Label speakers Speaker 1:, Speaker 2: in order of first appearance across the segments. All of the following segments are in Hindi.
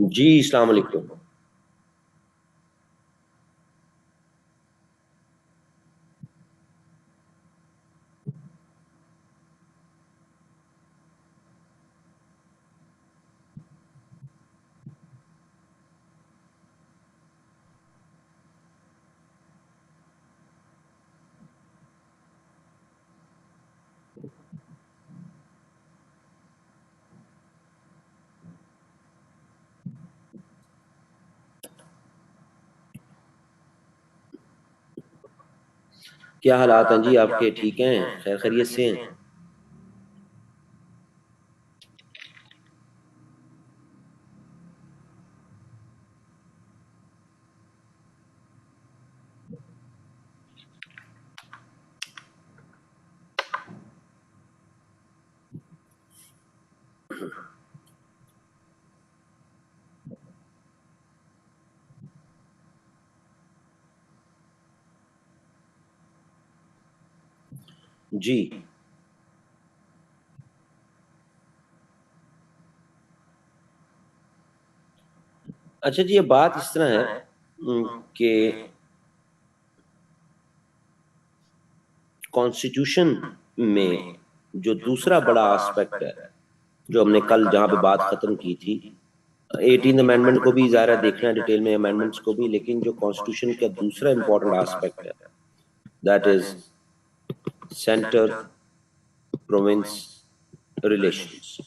Speaker 1: जी अस्सलाम वालेकुम। क्या हालात हैं जी आपके? ठीक हैं? खैर खैरियत से हैं? जी अच्छा जी, ये बात इस तरह है कि कॉन्स्टिट्यूशन में जो दूसरा बड़ा एस्पेक्ट है, जो हमने कल जहां पे बात खत्म की थी, 18 अमेंडमेंट को भी ज़ाहिर है देखना है डिटेल में, अमेंडमेंट्स को भी, लेकिन जो कॉन्स्टिट्यूशन का दूसरा इंपॉर्टेंट एस्पेक्ट है, that is centre province relations.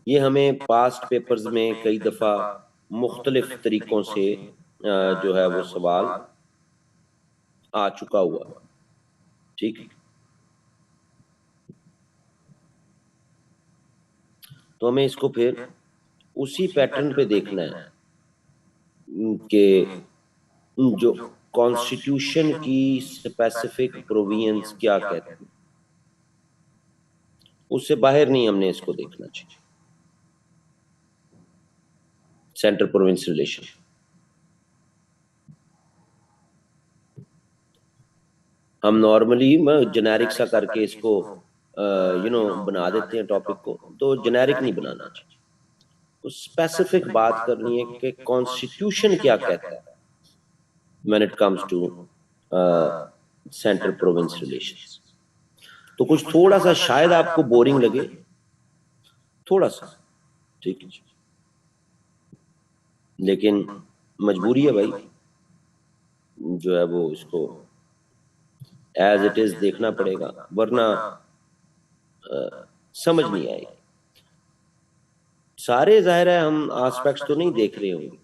Speaker 1: ये हमें पास्ट पेपर्स में कई दफ़ा मुख्तलिफ तरीकों से जो है वो सवाल आ चुका हुआ। ठीक, तो हमें इसको फिर उसी पैटर्न पे देखना है कि जो कॉन्स्टिट्यूशन की स्पेसिफिक प्रोविजंस क्या कहते हैं, उससे बाहर नहीं हमने इसको देखना चाहिए। सेंटर प्रोविंस रिलेशन हम नॉर्मली जेनेरिक सा करके इसको बना देते हैं टॉपिक को, तो जेनेरिक नहीं बनाना चाहिए। तो स्पेसिफिक बात करनी है कि कॉन्स्टिट्यूशन क्या कहता है when it comes to centre province relations. तो कुछ थोड़ा सा शायद आपको बोरिंग लगे, थोड़ा सा, ठीक है, लेकिन मजबूरी है भाई, जो है वो इसको एज इट इज देखना पड़ेगा, वरना समझ नहीं आएगी। सारे जाहिर है हम एस्पेक्ट्स तो नहीं देख रहे होंगे।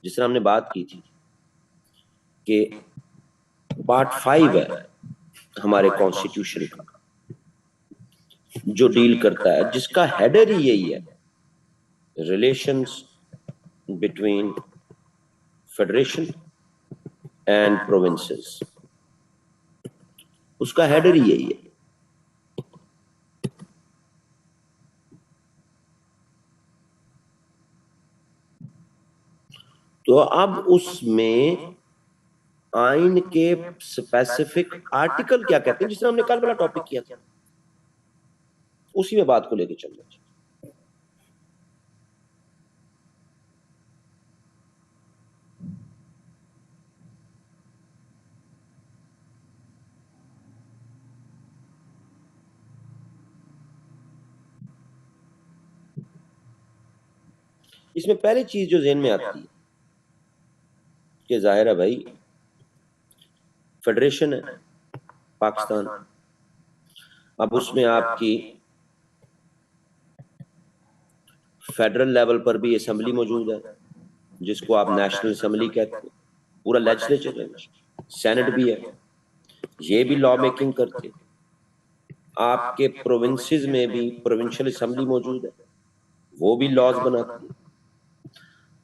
Speaker 1: जिस तरह हमने बात की थी कि पार्ट 5 है हमारे कॉन्स्टिट्यूशन का, जो डील करता है, जिसका हेडर ही यही है, relations between federation and provinces. उसका हेडर ही यही है। तो अब उसमें आइन के स्पेसिफिक आर्टिकल क्या कहते हैं, जिस तरह हमने कल वाला टॉपिक किया था, उसी में बात को लेके चलना चाहिए। इसमें पहली चीज जो जेहन में आती है कि जाहिर है भाई, फेडरेशन है पाकिस्तान, अब उसमें आपकी फेडरल लेवल पर भी असेंबली मौजूद है, जिसको आप नेशनल असेंबली कहते हैं, पूरा लेजिस्लेचर है, सेनेट भी है, ये भी लॉ मेकिंग करते हैं। आपके प्रोविंसेस में भी प्रोविंशियल असेंबली मौजूद है, वो भी लॉज बनाती है।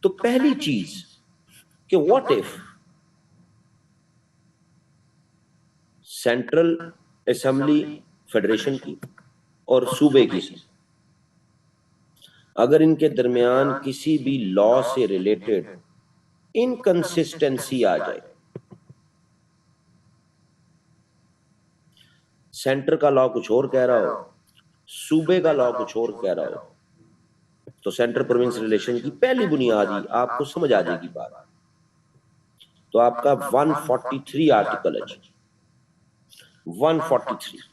Speaker 1: तो पहली चीज कि what if central assembly federation की और सूबे की, अगर इनके दरमियान किसी भी लॉ से रिलेटेड इनकंसिस्टेंसी आ जाए, सेंटर का लॉ कुछ और कह रहा हो, सूबे का लॉ कुछ और कह रहा हो, तो सेंटर प्रोविंस रिलेशन की पहली बुनियादी आपको समझ आ जाएगी बात। तो आपका 143 आर्टिकल है जी, 143।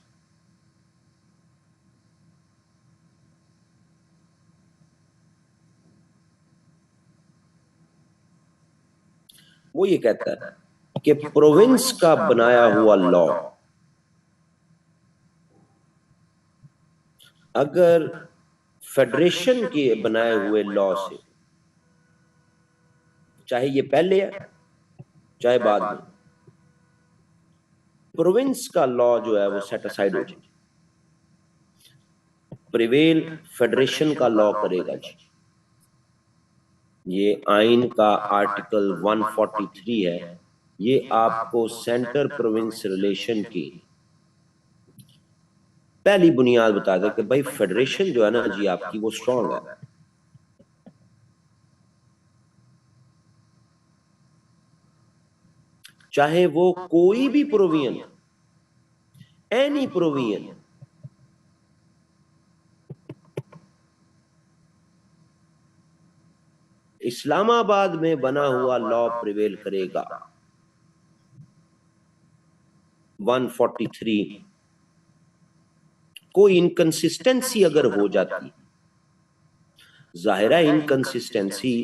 Speaker 1: वो ये कहता है कि प्रोविंस का बनाया हुआ लॉ अगर फेडरेशन के बनाए हुए लॉ से, चाहे ये पहले है चाहे बाद में, प्रोविंस का लॉ जो है वो सेट असाइड हो जाए, प्रिवेल फेडरेशन का लॉ करेगा जी। ये आइन का आर्टिकल 143 है, ये आपको सेंटर प्रोविंस रिलेशन की पहली बुनियाद बता दे कि भाई फेडरेशन जो है ना जी आपकी वो स्ट्रांग है। चाहे वो कोई भी प्रोविजन, एनी प्रोविजन इस्लामाबाद में बना हुआ लॉ प्रिवेल करेगा। 143 कोई इनकंसिस्टेंसी अगर हो जाती, जाहिरा इनकंसिस्टेंसी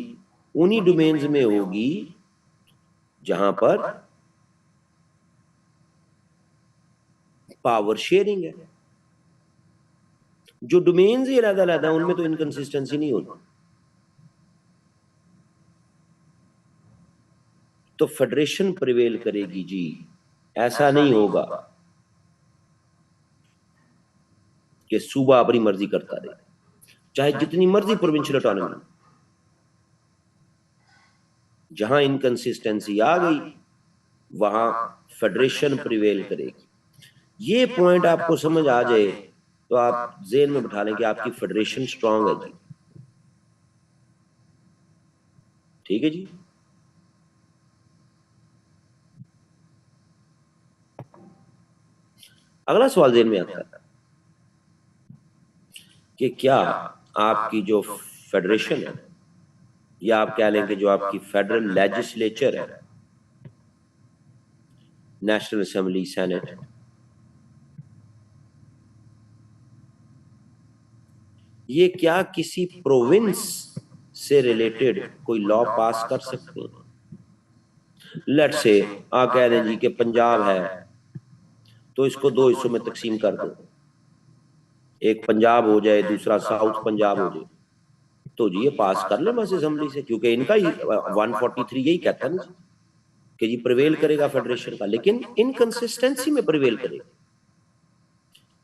Speaker 1: उन्हीं डोमेन्स में होगी जहां पर पावर शेयरिंग है। जो डोमेन्स ही अलग अलग है उनमें तो इनकंसिस्टेंसी नहीं होती। तो फेडरेशन प्रिवेल करेगी जी, ऐसा नहीं होगा कि सूबा अपनी मर्जी करता रहे, चाहे जितनी मर्जी प्रोविंशियल ऑटोनॉमी। जहां इनकंसिस्टेंसी आ गई वहां फेडरेशन प्रिवेल करेगी। ये पॉइंट आपको समझ आ जाए तो आप जेन में बिठा लें कि आपकी फेडरेशन स्ट्रांग है जी। ठीक है जी। अगला सवाल जेन में आता है कि क्या आपकी जो फेडरेशन है, या आप कह लें कि जो आपकी फेडरल लेजिस्लेचर है, नेशनल असेंबली, सेनेट, ये क्या किसी प्रोविंस से रिलेटेड कोई लॉ पास कर सकते हैं? लेट्स से आप कह दें जी कि पंजाब है तो इसको दो हिस्सों में तकसीम कर दो, एक पंजाब हो जाए दूसरा साउथ पंजाब हो जाए, तो जी ये पास कर ले बस असेंबली से, क्योंकि इनका ही 143 यही कहता है ना जी कि जी प्रिवेल करेगा फेडरेशन का, लेकिन इनकंसिस्टेंसी में प्रिवेल करेगा।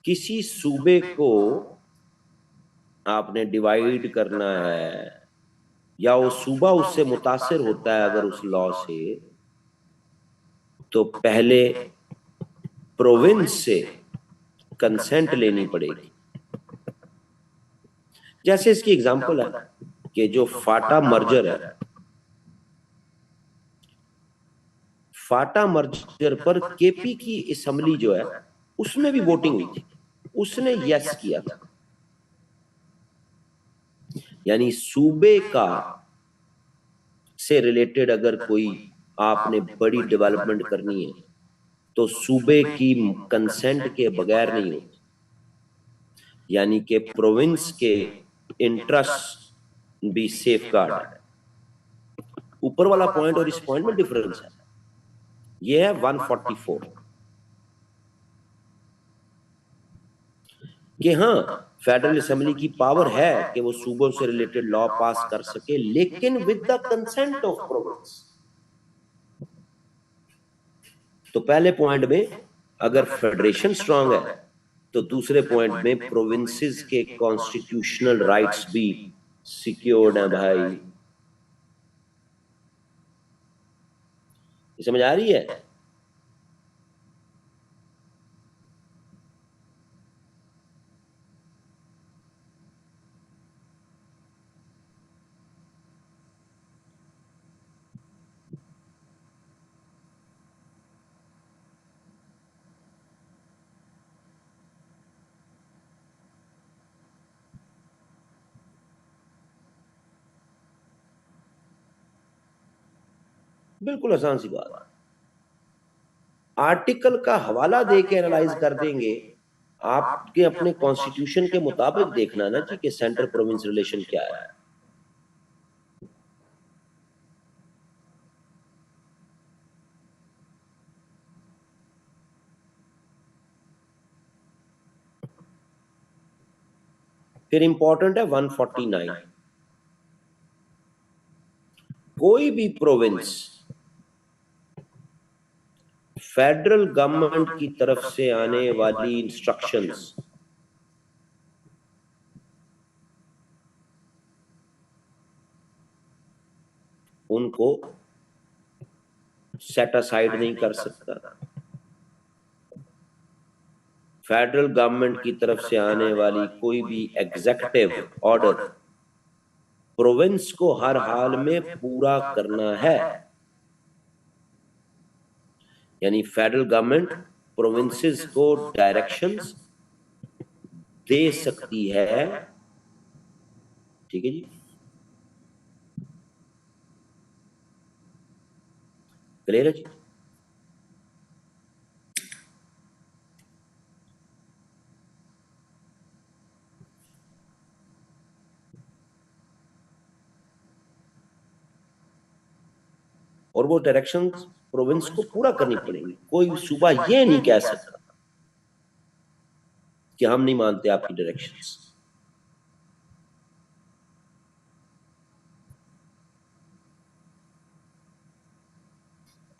Speaker 1: किसी सूबे को आपने डिवाइड करना है या वो सूबा उससे मुतासिर होता है अगर उस लॉ से, तो पहले प्रोविंस से कंसेंट लेनी पड़ेगी। जैसे इसकी एग्जांपल है कि जो फाटा मर्जर है, फाटा मर्जर पर केपी की असेंबली जो है उसमें भी वोटिंग हुई थी, उसने यस किया था। यानी सूबे का से रिलेटेड अगर कोई आपने बड़ी डेवलपमेंट करनी है तो सूबे की कंसेंट के बगैर नहीं होती। यानी कि प्रोविंस के इंटरेस्ट भी सेफ गार्ड है। ऊपर वाला पॉइंट और इस पॉइंट में डिफरेंस है। ये है 144 कि हाँ फेडरल असेंबली की पावर है कि वो सूबों से रिलेटेड लॉ पास कर सके, लेकिन with the consent of province. तो पहले पॉइंट में अगर फेडरेशन स्ट्रांग है तो दूसरे पॉइंट में प्रोविंसेस के कॉन्स्टिट्यूशनल राइट्स भी सिक्योर्ड हैं भाई। समझ आ रही है? बिल्कुल आसान सी बात। आर्टिकल का हवाला दे के एनालाइज कर देंगे। आपके अपने कॉन्स्टिट्यूशन के मुताबिक देखना ना जी कि सेंटर प्रोविंस रिलेशन क्या है। फिर इंपॉर्टेंट है 149। कोई भी प्रोविंस फेडरल गवर्नमेंट की तरफ से आने वाली इंस्ट्रक्शंस उनको सेट असाइड नहीं कर सकता। फेडरल गवर्नमेंट की तरफ से आने वाली कोई भी एग्जीक्यूटिव ऑर्डर प्रोविंस को हर हाल में पूरा करना है। यानी फेडरल गवर्नमेंट प्रोविंसेस को डायरेक्शंस दे सकती है। ठीक है जी, क्लियर है जी। और वो डायरेक्शंस प्रोविंस को पूरा करनी पड़ेंगी। कोई सूबा ये नहीं कह सकता कि हम नहीं मानते आपकी directions.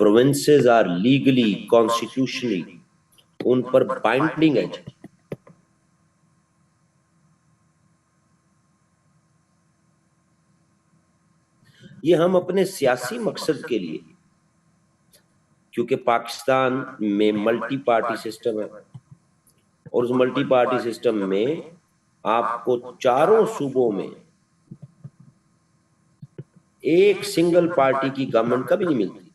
Speaker 1: Provinces are legally constitutionally उन पर बाइंडिंग है। ये हम अपने सियासी मकसद के लिए, क्योंकि पाकिस्तान में मल्टी पार्टी सिस्टम है और उस मल्टी पार्टी सिस्टम में आपको चारों सूबों में एक सिंगल पार्टी की गवर्नमेंट कभी नहीं मिलती।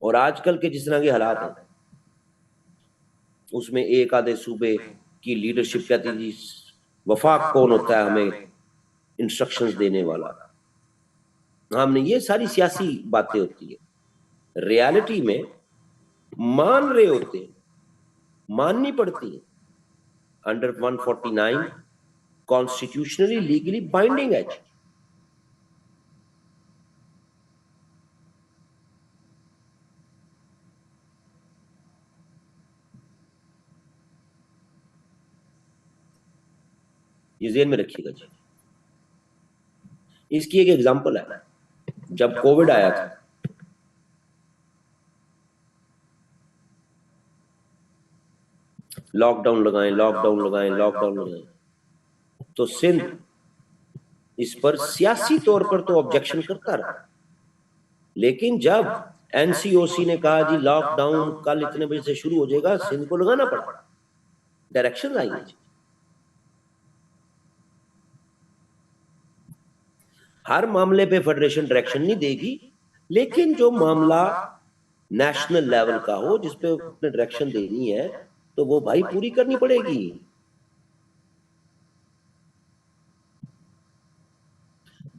Speaker 1: और आजकल के जिस तरह के हालात हैं उसमें एक आधे सूबे की लीडरशिप कहती थी वफाक कौन होता है हमें इंस्ट्रक्शंस देने वाला। हमने ये सारी सियासी बातें होती है। रियलिटी में मान रहे होते हैं, माननी पड़ती है। अंडर 149 कॉन्स्टिट्यूशनली लीगली बाइंडिंग है। ये जेहन में रखिएगा जी। इसकी एक एग्जांपल है, जब कोविड आया था लॉकडाउन लगाएं लॉकडाउन लगाएं लॉकडाउन लगाएं, तो सिंध इस पर सियासी तौर पर तो ऑब्जेक्शन करता रहा। लेकिन जब एनसीओसी ने कहा जी लॉकडाउन कल इतने बजे से शुरू हो जाएगा, सिंध को लगाना पड़ा, डायरेक्शन आएंगे जी। हर मामले पे फेडरेशन डायरेक्शन नहीं देगी, लेकिन जो मामला नेशनल लेवल का हो जिसपे उसने डायरेक्शन देनी है तो वो भाई पूरी करनी पड़ेगी।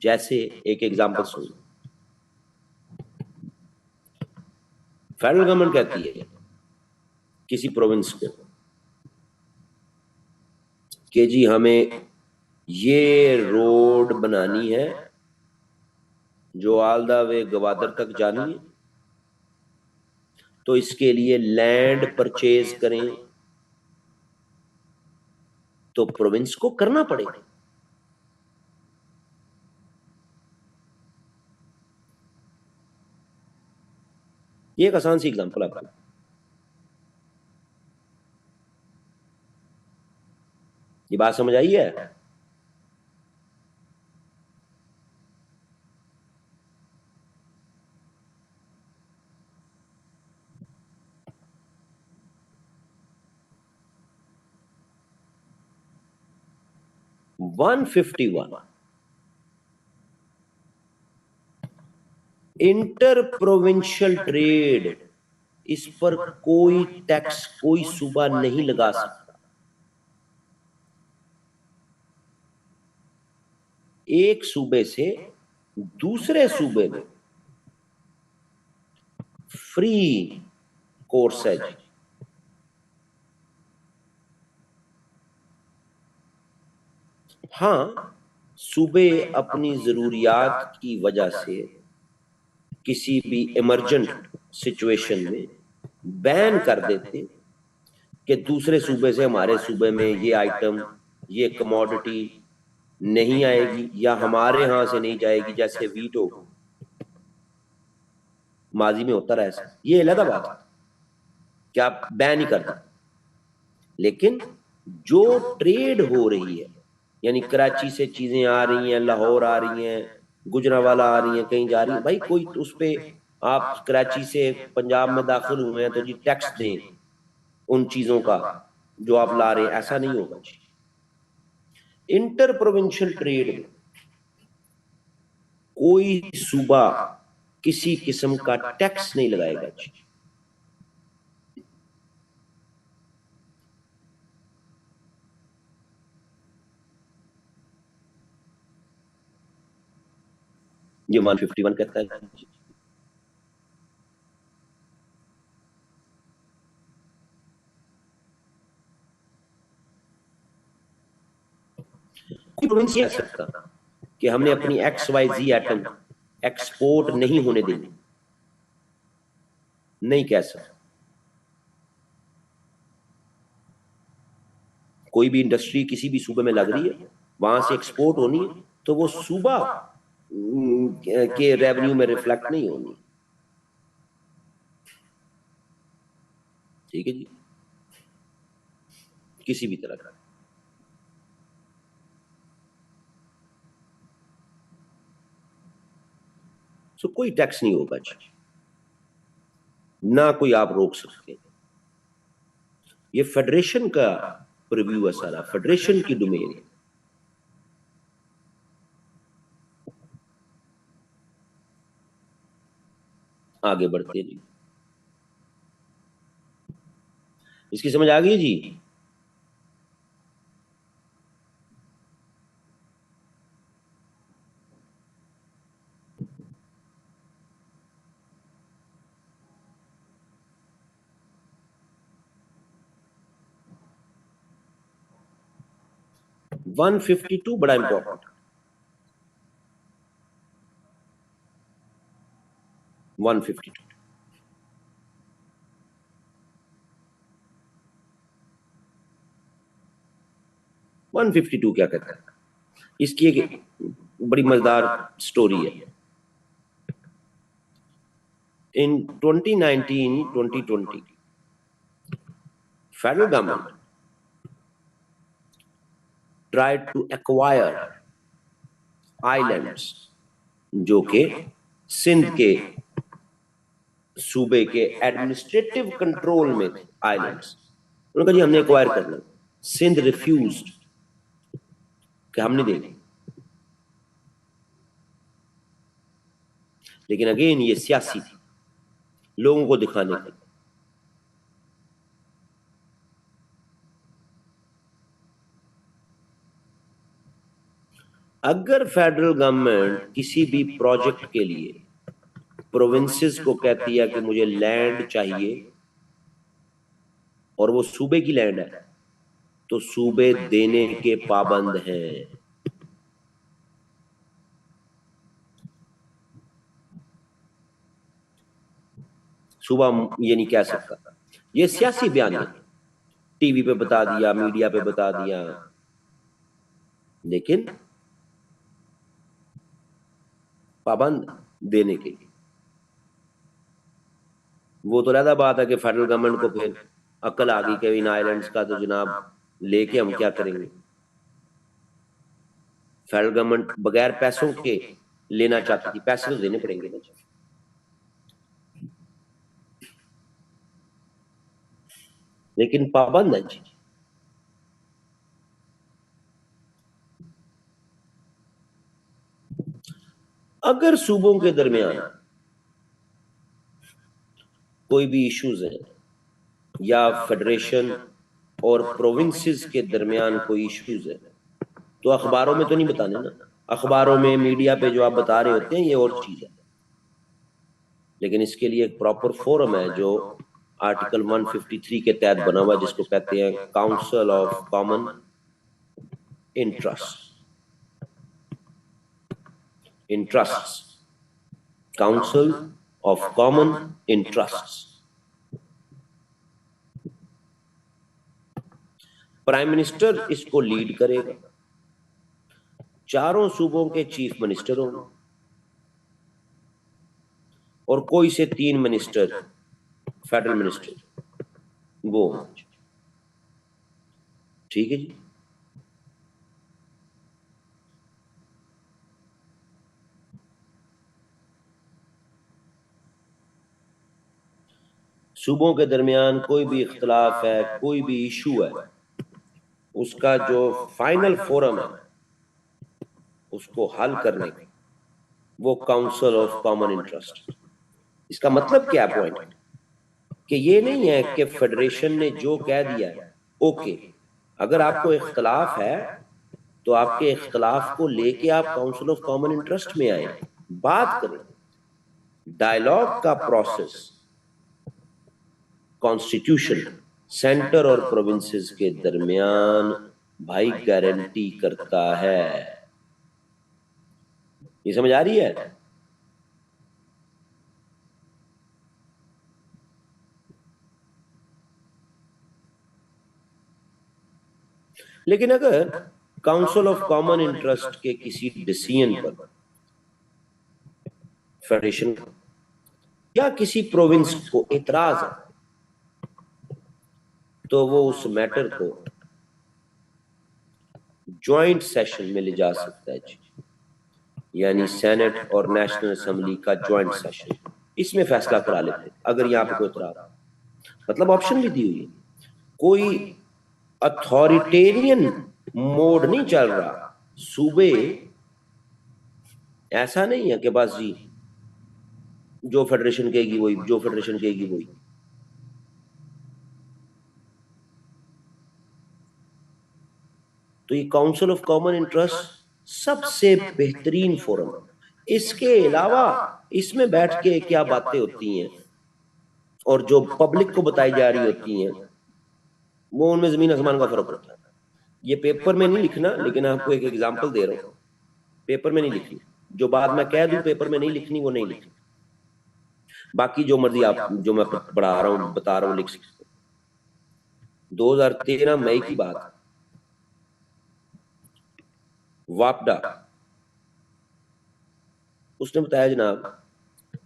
Speaker 1: जैसे एक एग्जांपल सुन, फेडरल गवर्नमेंट कहती है किसी प्रोविंस को कि जी हमें ये रोड बनानी है जो ऑल द वे गवादर तक जानी है, तो इसके लिए लैंड परचेज करें, तो प्रोविंस को करना पड़ेगा। ये एक आसान सी एग्जांपल आपको। ये बात समझ आई है? वन 151 इंटर प्रोविंशियल ट्रेड, इस पर कोई टैक्स कोई सूबा नहीं लगा सकता। एक सूबे से दूसरे सूबे में फ्री कोर्स है जी। हाँ, सूबे अपनी जरूरियात की वजह से किसी भी इमरजेंट सिचुएशन में बैन कर देते कि दूसरे सूबे से हमारे सूबे में ये आइटम, ये कमोडिटी नहीं आएगी या हमारे यहां से नहीं जाएगी, जैसे वीट हो, माजी में होता रहा ऐसा, ये अलग बात है कि आप बैन ही कर दें। लेकिन जो ट्रेड हो रही है, यानी कराची से चीजें आ रही हैं, लाहौर आ रही हैं, गुजरांवाला आ रही हैं, कहीं जा रही हैं, भाई कोई उस पे, आप कराची से पंजाब में दाखिल हुए हैं तो जी टैक्स दें उन चीजों का जो आप ला रहे हैं, ऐसा नहीं होगा जी। इंटर प्रोविंशियल ट्रेड में कोई सूबा किसी किस्म का टैक्स नहीं लगाएगा जी। ये 151 कहता है जी। कोई प्रोविंस ये कह सकता कि हमने अपनी XYZ एटम एक्सपोर्ट नहीं होने देनी, नहीं कह सकता। कोई भी इंडस्ट्री किसी भी सूबे में लग रही है, वहां से एक्सपोर्ट होनी है, तो वो सूबा के रेवेन्यू में रिफ्लेक्ट नहीं होनी। ठीक है जी, किसी भी तरह का। सो कोई टैक्स नहीं होगा जी, ना कोई आप रोक सकते। ये फेडरेशन का प्रीव्यू है सारा, फेडरेशन की डोमेन है। आगे बढ़ते हैं जी। इसकी समझ आ गई जी। वन 152 बड़ा इंपॉर्टेंट, 152 152 क्या कहता है, इसकी एक बड़ी मजेदार स्टोरी है। इन 2019-2020 federal government tried to acquire islands जो के सिंध के सूबे के एडमिनिस्ट्रेटिव कंट्रोल में थे। आइलैंड्स, उन्होंने कहा जी हमने एक्वायर करना। सिंध रिफ्यूज्ड कि हम नहीं देंगे। लेकिन अगेन ये सियासी थी, लोगों को दिखाने के। अगर फेडरल गवर्नमेंट किसी भी प्रोजेक्ट के लिए प्रोविंसेस को कहती है कि मुझे लैंड चाहिए और वो सूबे की लैंड है, तो सूबे देने के पाबंद हैं। सूबा ये नहीं कह सकता। ये सियासी बयान है, टीवी पे बता दिया, मीडिया पे बता दिया, लेकिन पाबंद देने के लिए। वो तो रहता बात है कि फेडरल गवर्नमेंट को फिर अक्ल आ गई कि इन आइलैंड्स का तो जनाब लेके हम क्या करेंगे। फेडरल गवर्नमेंट बगैर पैसों के लेना चाहती थी, पैसे तो देने पड़ेंगे ना। लेकिन पाबंद है जी। अगर सूबों के दरमियान कोई भी इश्यूज है या फेडरेशन और प्रोविंसेस के दरमियान कोई इश्यूज है, तो अखबारों में तो नहीं बताने ना, अखबारों में, मीडिया पे जो आप बता रहे होते हैं, ये और चीज है। लेकिन इसके लिए एक प्रॉपर फोरम है जो आर्टिकल 153 के तहत बना हुआ, जिसको कहते हैं council of common interest, council of common interest. Prime minister इसको लीड करेगा, चारों सूबों के चीफ मिनिस्टर होंगे और कोई से 3 मिनिस्टर, फेडरल मिनिस्टर, वो होंगे। ठीक है जी। सूबों के दरमियान कोई भी इख्तलाफ है, कोई भी इशू है, उसका जो फाइनल फोरम है उसको हल करने का, वो काउंसिल ऑफ कॉमन इंटरेस्ट। इसका मतलब क्या पॉइंट, कि ये नहीं है कि फेडरेशन ने जो कह दिया है ओके, अगर आपको इख्तलाफ है तो आपके इख्तलाफ को लेके आप काउंसिल ऑफ कॉमन इंटरेस्ट में आए, बात करें। डायलॉग का प्रोसेस कॉन्स्टिट्यूशन सेंटर और प्रोविंसेस के दरमियान भाई गारंटी करता है। ये समझ आ रही है? लेकिन अगर काउंसिल ऑफ कॉमन इंटरेस्ट के किसी डिसीजन पर फेडरेशन या किसी प्रोविंस को इतराज है, तो वो उस मैटर को ज्वाइंट सेशन में ले जा सकता है जी, यानी सेनेट और नेशनल असेंबली का ज्वाइंट सेशन, इसमें फैसला करा लेते हैं अगर यहाँ पे कोई इतराज। मतलब ऑप्शन भी दी हुई है, कोई अथॉरिटेरियन मोड नहीं चल रहा। सूबे ऐसा नहीं है कि बस जी जो फेडरेशन कहेगी वही, जो फेडरेशन कहेगी वही। तो ये काउंसिल ऑफ कॉमन इंटरेस्ट सबसे बेहतरीन फोरम है। इसके अलावा इसमें बैठ के क्या बातें होती हैं और जो पब्लिक को बताई जा रही होती हैं, वो उनमें जमीन आसमान का फर्क होता है। ये पेपर में नहीं लिखना, लेकिन आपको एक एग्जांपल दे रहा हूँ। पेपर में नहीं लिखनी, जो बात मैं कह दूं पेपर में नहीं लिखनी, वो नहीं लिखनी। बाकी जो मर्जी आप, जो मैं पढ़ा रहा हूँ, बता रहा हूँ, लिख सकते हो। 2013 मई की बात, वापडा, उसने बताया जनाब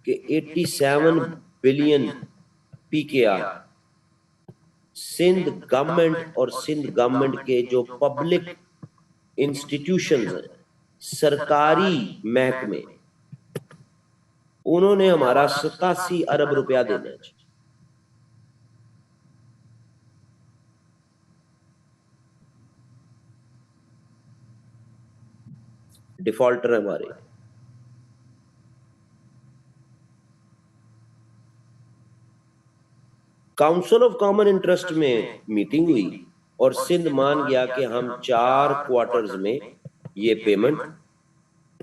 Speaker 1: कि 87 बिलियन पीकेआर सिंध गवर्नमेंट और सिंध गवर्नमेंट के जो पब्लिक इंस्टीट्यूशंस हैं, सरकारी महकमे, उन्होंने हमारा 87 अरब रुपया देना है। डिफॉल्टर है हमारे। काउंसिल ऑफ कॉमन इंटरेस्ट में मीटिंग हुई और सिंध मान गया कि हम 4 क्वार्टर्स में ये पेमेंट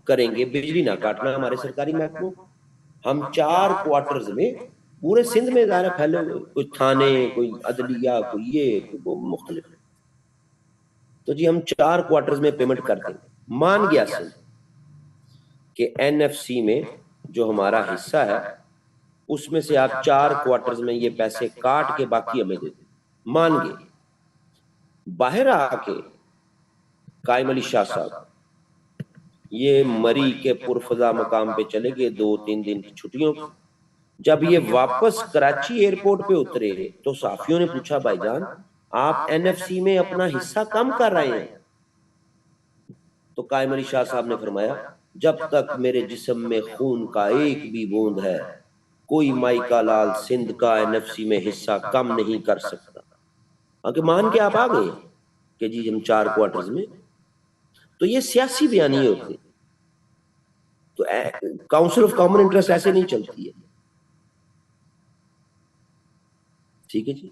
Speaker 1: करेंगे। बिजली ना काटना हमारे सरकारी महकमों, हम 4 क्वार्टर्स में, पूरे सिंध में ज़ाहिर फैले हुए, कोई थाने, कोई अदलिया, कोई ये, कोई वो, मुख्तलिफ। तो जी हम 4 क्वार्टर्स में पेमेंट कर देंगे। मान गया सिंध कि एनएफसी में जो हमारा हिस्सा है उसमें से आप 4 क्वार्टर्स में ये पैसे काट के बाकी हमें दे दें। मान गए। बाहर आके कायम अली शाह साहब ये मरी के पुरफजा मकाम पे चले गए 2-3 दिन की छुट्टियों। जब ये वापस कराची एयरपोर्ट पे उतरे तो साफियों ने पूछा, भाईजान आप एनएफसी में अपना हिस्सा कम कर रहे हैं? तो कायम अली शाह साहब ने फरमाया, जब तक मेरे जिस्म में खून का एक भी बूंद है, कोई माइका लाल सिंध का एनएफसी में हिस्सा कम नहीं कर सकता। आगे मान के आप आ गए कि जी हम 4 क्वार्टर्स में। तो ये सियासी बयानी होते। तो काउंसिल ऑफ कॉमन इंटरेस्ट ऐसे नहीं चलती है। ठीक है जी।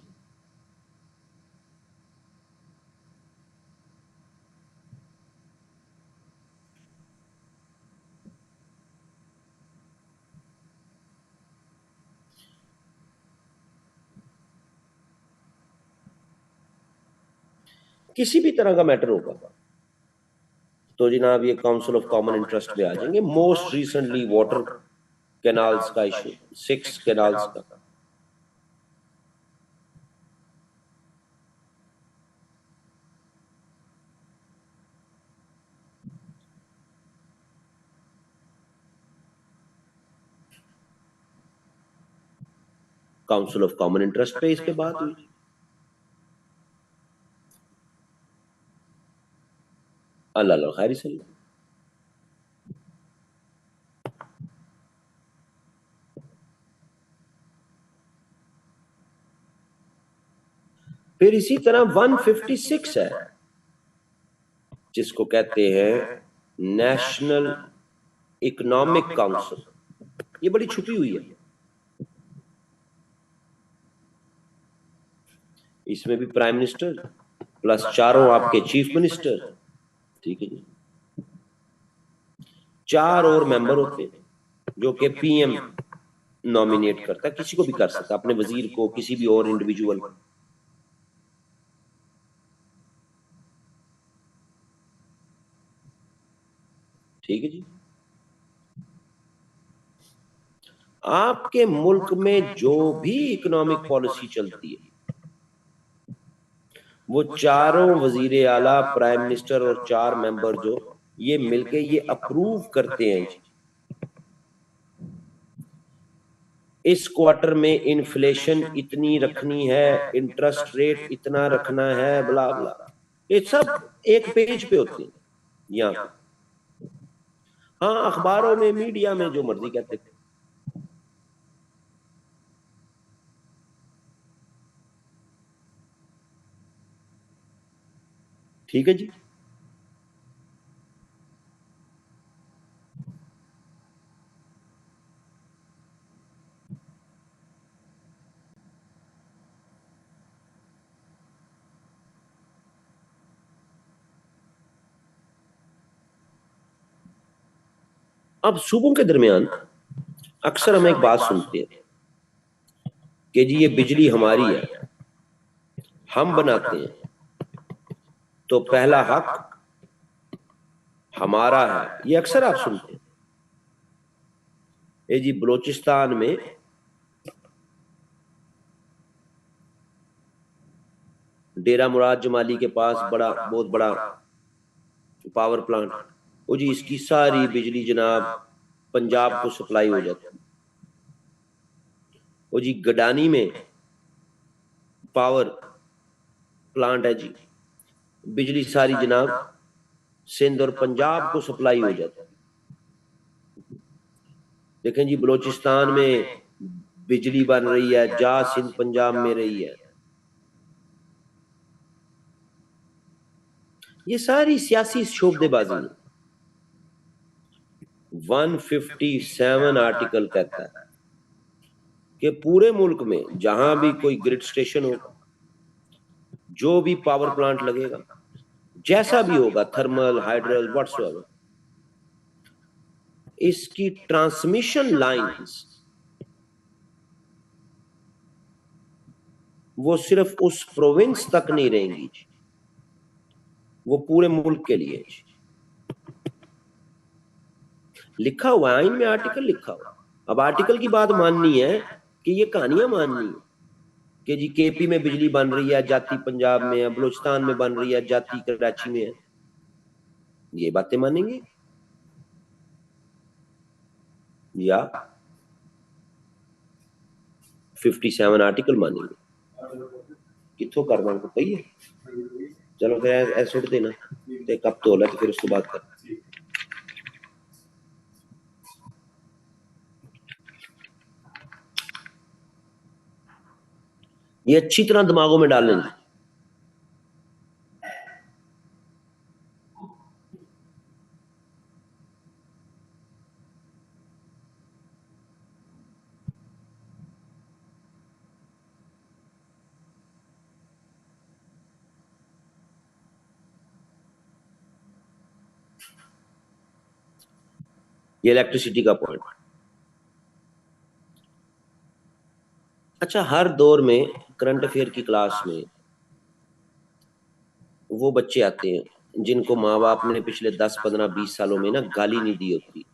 Speaker 1: किसी भी तरह का मैटर होगा तो जनाब ये काउंसिल ऑफ कॉमन इंटरेस्ट पे आ जाएंगे। मोस्ट रिसेंटली वाटर कैनाल्स का इशू, 6 कैनाल्स का। काउंसिल ऑफ कॉमन इंटरेस्ट पे इस पे बात हुई। अल्लाह खैर सही। फिर इसी तरह 156 है जिसको कहते हैं नेशनल इकोनॉमिक काउंसिल। ये बड़ी छुपी हुई है, इसमें भी प्राइम मिनिस्टर प्लस चारों आपके चीफ मिनिस्टर, ठीक है जी, 4 और मेंबर होते हैं जो कि पीएम नॉमिनेट करता है, किसी को भी कर सकता, अपने वजीर को, किसी भी और इंडिविजुअल को। ठीक है जी। आपके मुल्क में जो भी इकोनॉमिक पॉलिसी चलती है वो चारों वजीर आला, प्राइम मिनिस्टर और 4 मेंबर जो ये मिलके ये अप्रूव करते हैं। इस क्वार्टर में इन्फ्लेशन इतनी रखनी है, इंटरेस्ट रेट इतना रखना है, ब्ला ब्ला, ये सब एक पेज पे होते हैं यहाँ। हाँ, अखबारों में, मीडिया में जो मर्जी कहते हैं। ठीक है जी। अब सूबों के दरमियान अक्सर हम एक बात सुनते हैं कि जी ये बिजली हमारी है, हम बनाते हैं, तो पहला हक हमारा है। ये अक्सर आप सुनते हैं। ये जी बलोचिस्तान में डेरा मुराद जमाली के पास बहुत बड़ा पावर प्लांट, वो जी इसकी सारी बिजली जनाब पंजाब को सप्लाई हो जाती है। वो जी गडानी में पावर प्लांट है जी, बिजली सारी जनाब सिंध और पंजाब को सप्लाई हो जाती है। देखें जी बलोचिस्तान में बिजली बन रही है, जा सिंध पंजाब में रही है। ये सारी सियासी शोबदेबाजी है। 157 आर्टिकल कहता है कि पूरे मुल्क में जहां भी कोई ग्रिड स्टेशन होगा, जो भी पावर प्लांट लगेगा, जैसा भी होगा, थर्मल, हाइड्रल, व्हाट्सएवर, इसकी ट्रांसमिशन लाइंस वो सिर्फ उस प्रोविंस तक नहीं रहेंगी, वो पूरे मुल्क के लिए। लिखा हुआ है आइन में, आर्टिकल लिखा हुआ। अब आर्टिकल की बात माननी है कि ये कहानियां माननी है कि जी केपी में बिजली बन रही है, जाती पंजाब में है, बलूचिस्तान में बन रही है, जाती कराची में है, ये बातें मानेंगे या 57 आर्टिकल मानेंगे? कितों करना को कही चलो फिर ऐसे सुट देना ते कब तो होला, तो फिर उसके बाद कर। ये अच्छी तरह दिमागों में डाल लेंगे। ये इलेक्ट्रिसिटी का पॉइंट। अच्छा, हर दौर में करंट अफेयर की क्लास में वो बच्चे आते हैं जिनको माँ बाप ने पिछले 10, 15, 20 सालों में ना गाली नहीं दी होती,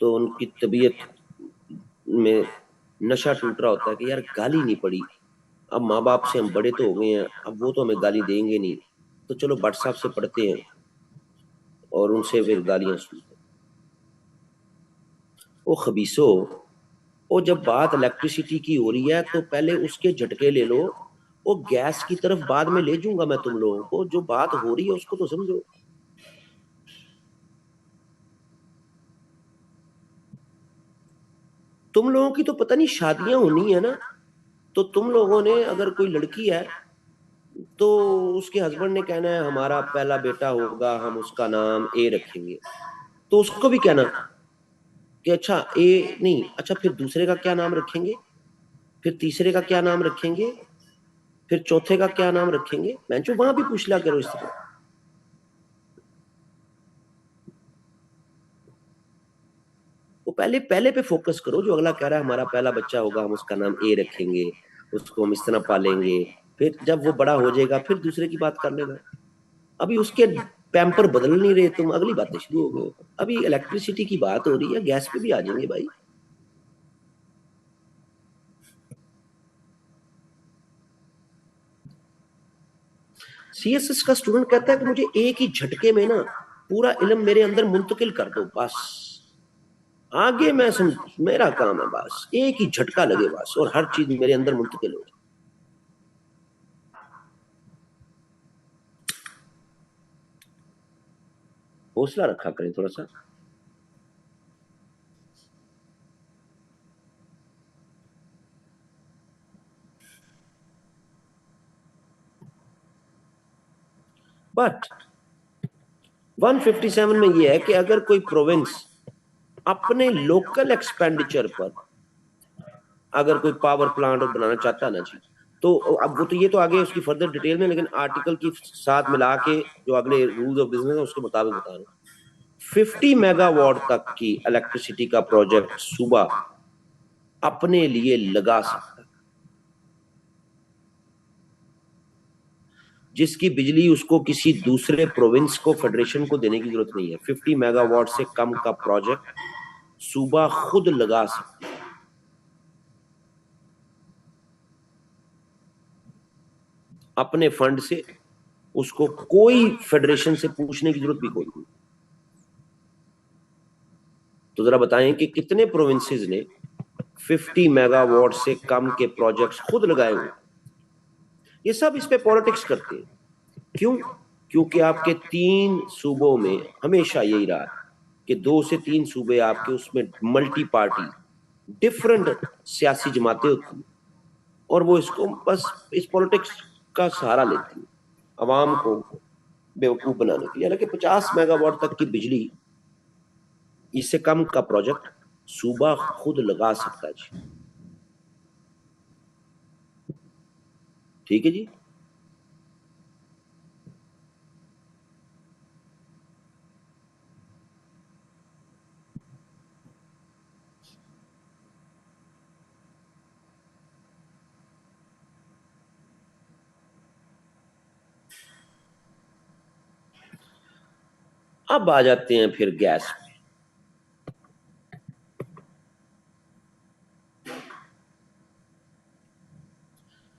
Speaker 1: तो उनकी तबीयत में नशा टूट रहा होता है कि यार गाली नहीं पड़ी, अब माँ बाप से हम बड़े तो हो गए हैं, अब वो तो हमें गाली देंगे नहीं, तो चलो भट्ट साहब से पढ़ते हैं और उनसे फिर गालियां सुनते हैं। वो खबीसो, वो जब बात इलेक्ट्रिसिटी की हो रही है तो पहले उसके झटके ले लो, वो गैस की तरफ बाद में ले जाऊंगा मैं तुम लोगों को, जो बात हो रही है उसको तो समझो। तुम लोगों की तो पता नहीं शादियां होनी है ना, तो तुम लोगों ने अगर कोई लड़की है तो उसके हस्बैंड ने कहना है हमारा पहला बेटा होगा, हम उसका नाम ए रखेंगे, तो उसको भी कहना कि अच्छा ए नहीं, अच्छा फिर दूसरे का क्या नाम रखेंगे, फिर तीसरे का क्या नाम रखेंगे, फिर चौथे का क्या नाम रखेंगे, मैं जो वहां भी पूछ लिया करो इस तरह। वो पहले पहले पे फोकस करो, जो अगला कह रहा है हमारा पहला बच्चा होगा, हम उसका नाम ए रखेंगे, उसको हम इस तरह पालेंगे, फिर जब वो बड़ा हो जाएगा फिर दूसरे की बात कर लेना। अभी उसके पैम्पर बदल नहीं रहे, तुम अगली बातें शुरू हो गए। अभी इलेक्ट्रिसिटी की बात हो रही है, गैस पे भी आ जाएंगे भाई। सीएसएस का स्टूडेंट कहता है कि मुझे एक ही झटके में ना पूरा इल्म मेरे अंदर मुंतकिल कर दो बस, आगे मैं समझ, मेरा काम है बस एक ही झटका लगे बस और हर चीज मेरे अंदर मुंतकिल हो जाए। हौसला रखा करें थोड़ा सा। बट 157 में यह है कि अगर कोई प्रोविंस अपने लोकल एक्सपेंडिचर पर अगर कोई पावर प्लांट बनाना चाहता है ना जी, तो अब वो तो ये तो आगे उसकी फर्दर डिटेल में, लेकिन आर्टिकल की साथ मिला के जो अगले रूल्स ऑफ बिजनेस है उसके मुताबिक बता रहा हूँ, 50 मेगावाट तक की इलेक्ट्रिसिटी का प्रोजेक्ट सुबह अपने लिए लगा सकता है, जिसकी बिजली उसको किसी दूसरे प्रोविंस को, फेडरेशन को देने की जरूरत नहीं है। 50 मेगावाट से कम का प्रोजेक्ट सुबह खुद लगा सकती है अपने फंड से, उसको कोई फेडरेशन से पूछने की जरूरत भी कोई नहीं। तो जरा बताएं कि कितने प्रोविंसेस ने 50 मेगावाट से कम के प्रोजेक्ट्स खुद लगाए हुए। ये सब इस पे पॉलिटिक्स करते हैं, क्यों? क्योंकि आपके 3 सूबों में हमेशा यही रहा है कि 2 से 3 सूबे आपके, उसमें मल्टी पार्टी डिफरेंट सियासी जमातें होती हैं, और वो इसको बस इस पॉलिटिक्स का सहारा लेती है अवाम को बेवकूफ बनाने के लिए। हालांकि 50 मेगावाट तक की बिजली, इससे कम का प्रोजेक्ट सूबा खुद लगा सकता है जी। ठीक है जी। अब आ जाते हैं फिर गैस पे।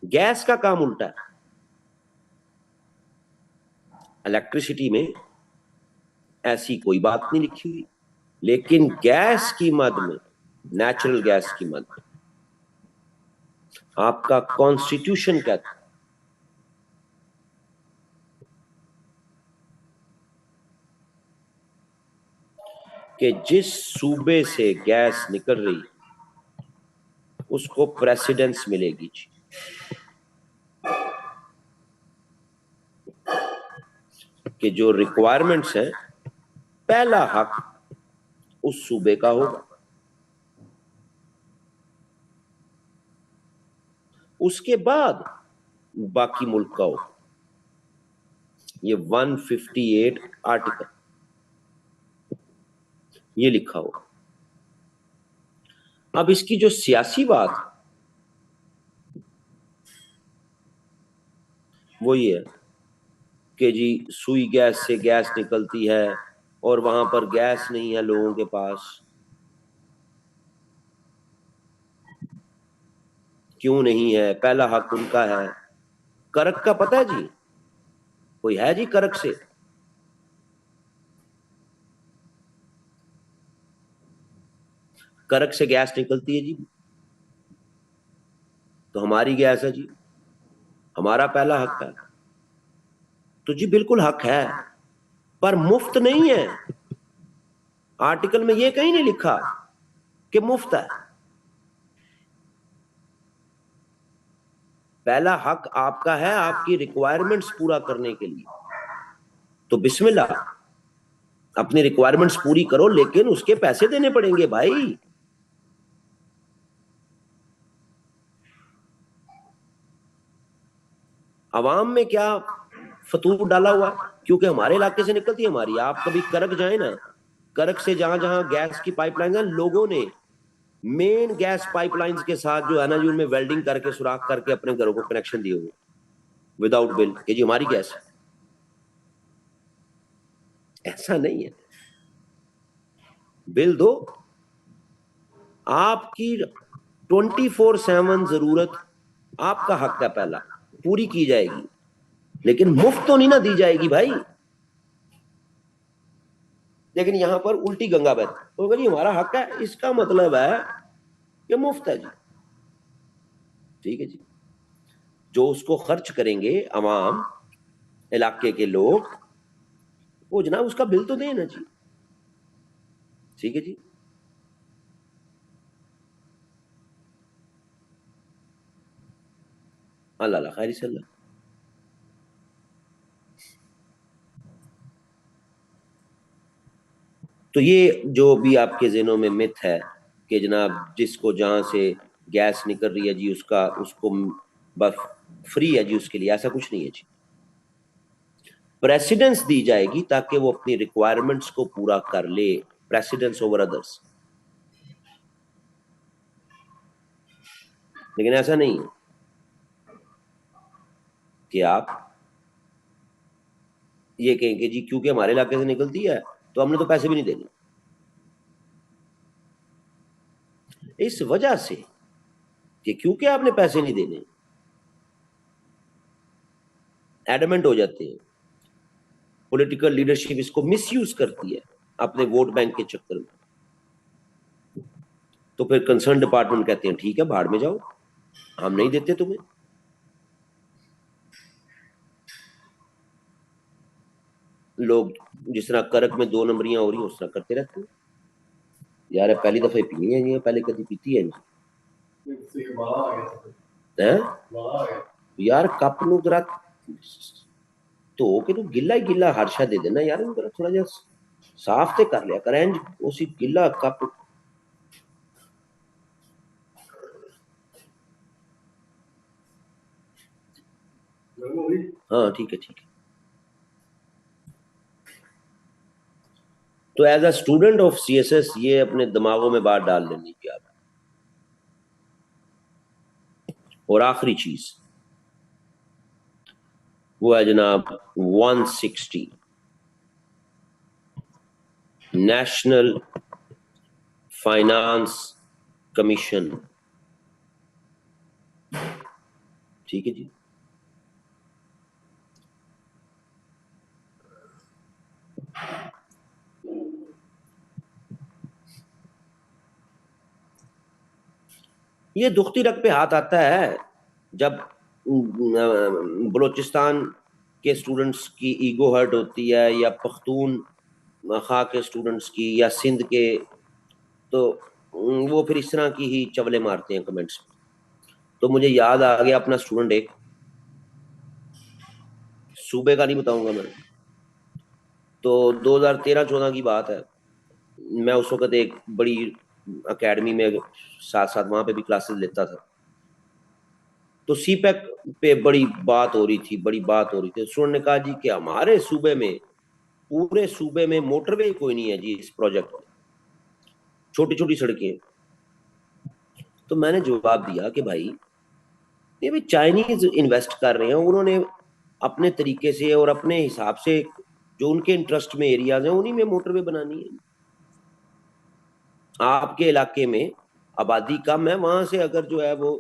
Speaker 1: गैस का काम उल्टा है। इलेक्ट्रिसिटी में ऐसी कोई बात नहीं लिखी हुई, लेकिन गैस की मद में, नेचुरल गैस की मद में, आपका कॉन्स्टिट्यूशन कहता है कि जिस सूबे से गैस निकल रही उसको प्रेसिडेंस मिलेगी जी। कि जो रिक्वायरमेंट्स हैं, पहला हक उस सूबे का होगा, उसके बाद बाकी मुल्क का होगा। ये 158 आर्टिकल ये लिखा होगा। अब इसकी जो सियासी बात वो ये है कि जी सुई गैस से गैस निकलती है और वहां पर गैस नहीं है लोगों के पास। क्यों नहीं है? पहला हक उनका है। करक का पता है जी? कोई है जी करक से? करक से गैस निकलती है जी, तो हमारी गैस है जी, हमारा पहला हक है। तो जी बिल्कुल हक है, पर मुफ्त नहीं है। आर्टिकल में ये कहीं नहीं लिखा कि मुफ्त है। पहला हक आपका है आपकी रिक्वायरमेंट्स पूरा करने के लिए, तो बिस्मिल्लाह अपनी रिक्वायरमेंट्स पूरी करो, लेकिन उसके पैसे देने पड़ेंगे भाई। अवाम में क्या फतूर डाला हुआ है? क्योंकि हमारे इलाके से निकलती है हमारी। आप कभी करक जाए ना, करक से जहां जहां गैस की पाइपलाइन है, लोगों ने मेन गैस पाइपलाइंस के साथ जो है ना जी, उनमें वेल्डिंग करके सुराख करके अपने घरों को कनेक्शन दिए हुए विदाउट बिल, कि जी हमारी गैस है। ऐसा नहीं है, बिल दो। आपकी 24/7 जरूरत आपका हक है, पहला पूरी की जाएगी, लेकिन मुफ्त तो नहीं ना दी जाएगी भाई। लेकिन यहां पर उल्टी गंगा बहती, तो अगर ये हमारा हक है, इसका मतलब है कि मुफ्त है जी। ठीक है जी, जो उसको खर्च करेंगे अवाम, इलाके के लोग, वो जनाब उसका बिल तो देना जी। ठीक है जी। अल्लाह खैर से अल्लाह। तो ये जो भी आपके ज़हनों में मिथ है कि जनाब जिसको जहां से गैस निकल रही है जी उसका उसको बस फ्री है जी उसके लिए, ऐसा कुछ नहीं है जी। प्रेसिडेंस दी जाएगी ताकि वो अपनी रिक्वायरमेंट्स को पूरा कर ले, प्रेसिडेंस ओवर अदर्स। लेकिन ऐसा नहीं है कि आप ये कहें कि जी क्योंकि हमारे इलाके से निकलती है तो हमने तो पैसे भी नहीं देने। इस वजह से कि क्योंकि आपने पैसे नहीं देने, एडमेंट हो जाते हैं। पॉलिटिकल लीडरशिप इसको मिसयूज करती है अपने वोट बैंक के चक्कर में। तो फिर कंसर्न डिपार्टमेंट कहते हैं ठीक है भाड़ में जाओ, हम नहीं देते तुम्हें। लोग जिस तरह करक में 2 नंबरियां हो रही हैं उस तरह करते रहते हैं। यार पहली दफे पी है नहीं, पहले कभी पीती है नहीं है? यार कप नु जरा धो के तू गिला ही गिला हर्षा दे देना यार, जरा थोड़ा जा साफ ते कर लिया करें उसी गिला कप। हाँ ठीक है ठीक है। तो as a student of CSS ये अपने दिमागों में बात डाल लेनी चाहिए आप। और आखिरी चीज वो है जनाब 160 नेशनल फाइनेंस कमीशन। ठीक है जी। ये दुखती रग पे हाथ आता है जब बलूचिस्तान के स्टूडेंट्स की ईगो हर्ट होती है, या पख्तून खा के स्टूडेंट्स की, या सिंध के, तो वो फिर इस तरह की ही चवले मारते हैं कमेंट्स में। तो मुझे याद आ गया अपना स्टूडेंट, एक सूबे का नहीं बताऊंगा मैं, तो 2013-14 की बात है। मैं उस वक्त एक बड़ी एकेडमी में साथ साथ वहां पे भी क्लासेस लेता था। तो सीपैक पे बड़ी बात हो रही थी, बड़ी बात हो रही थी। स्टूडेंट ने कहा जी कि हमारे सूबे में, पूरे सूबे में मोटरवे कोई नहीं है जी इस प्रोजेक्ट में, छोटी छोटी सड़कें। तो मैंने जवाब दिया कि भाई ये भी चाइनीज इन्वेस्ट कर रहे हैं, उन्होंने अपने तरीके से और अपने हिसाब से जो उनके इंटरेस्ट में एरियाज हैं उन्हीं में मोटरवे बनानी है। आपके इलाके में आबादी कम है, वहां से अगर जो है वो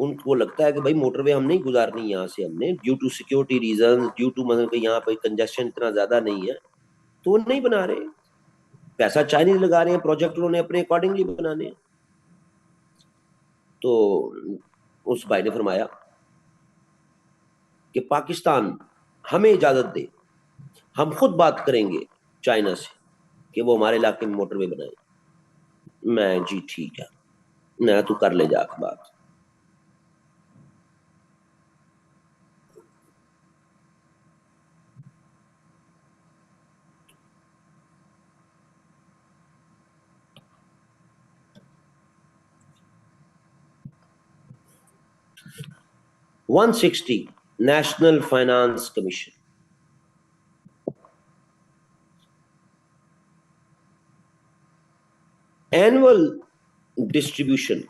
Speaker 1: उनको लगता है कि भाई मोटरवे हम नहीं गुजारनी यहाँ से, हमने due to security reason, due to मतलब कि यहाँ पे कंजेशन इतना ज्यादा नहीं है, तो वो नहीं बना रहे। पैसा चाइनीज लगा रहे हैं, प्रोजेक्ट उन्होंने अपने अकॉर्डिंगली बनाने हैं। तो उस भाई ने फरमाया कि पाकिस्तान हमें इजाजत दे, हम खुद बात करेंगे चाइना से कि वो हमारे इलाके में मोटरवे बनाए। मैं जी ठीक है, मैं तू कर ले जाके बात। One 160 national finance commission, annual distribution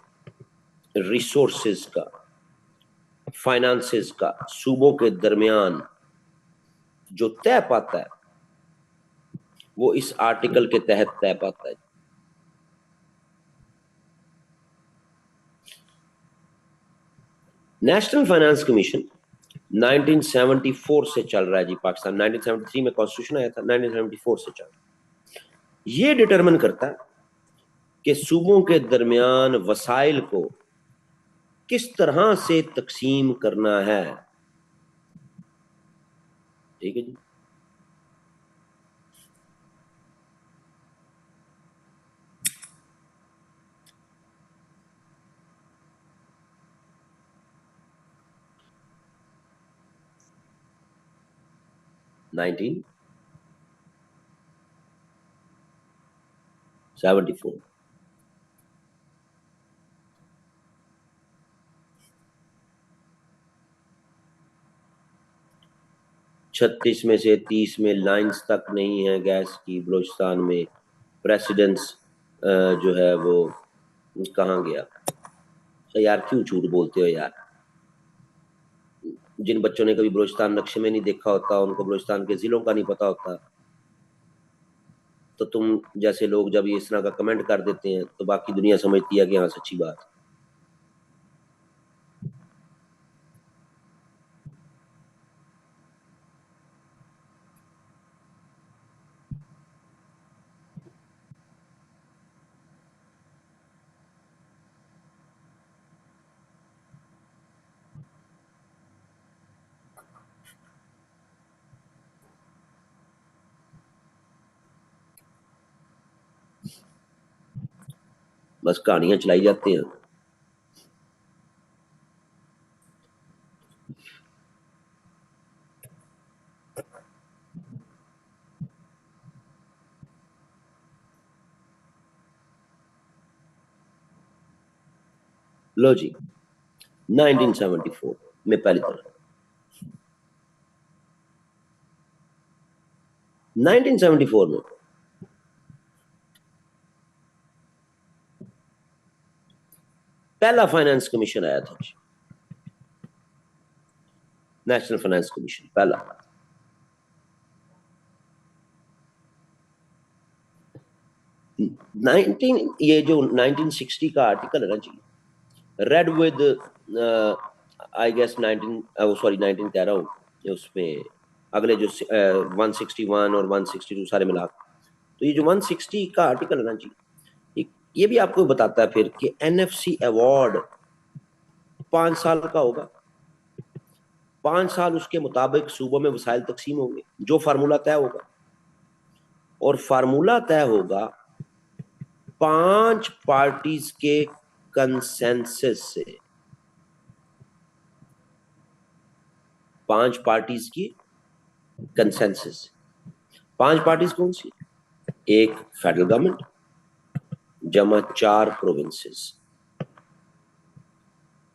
Speaker 1: resources का, फाइनेंसेस का सूबों के दरमियान जो तय पाता है वो इस आर्टिकल के तहत तय पाता है। नेशनल फाइनेंस कमीशन 1974 से चल रहा है जी पाकिस्तान। 1973 में कॉन्स्टिट्यूशन आया था, 1974 से चल रहा है। ये डिटरमिन करता है कि सूबों के दरमियान वसाइल को किस तरह से तकसीम करना है। ठीक है जी। नाइनटीन 74। 36 में से 30 में लाइंस तक नहीं है गैस की बलूचिस्तान में। प्रेसिडेंट्स जो है वो कहाँ गया। तो यार क्यों झूठ बोलते हो यार। जिन बच्चों ने कभी बलूचिस्तान नक्शे में नहीं देखा होता, उनको बलूचिस्तान के जिलों का नहीं पता होता, तो तुम जैसे लोग जब ये इस तरह का कमेंट कर देते हैं तो बाकी दुनिया समझती है कि हाँ सच्ची बात। बस कहानियां चलाई जाती हैं। लो जी, 1974 में पहली तरह, 1974 में पहला फाइनेंस कमीशन आया था, नेशनल फाइनेंस कमीशन पहला। 19 ये जो 1960 का आर्टिकल है ना जी, read with I guess 19 sorry 19 कह रहा हूँ, उसमें अगले जो 161 और 162 सारे मिला, तो ये जो 160 का आर्टिकल है ना जी, ये भी आपको बताता है फिर कि एनएफसी अवार्ड 5 साल का होगा। 5 साल उसके मुताबिक सूबों में वसाइल तकसीम होंगे, जो फार्मूला तय होगा। और फार्मूला तय होगा 5 पार्टीज के कंसेंसस से। 5 पार्टीज की कंसेंसस। 5 पार्टीज कौन सी? एक फेडरल गवर्नमेंट जमा 4 प्रोविंसेस,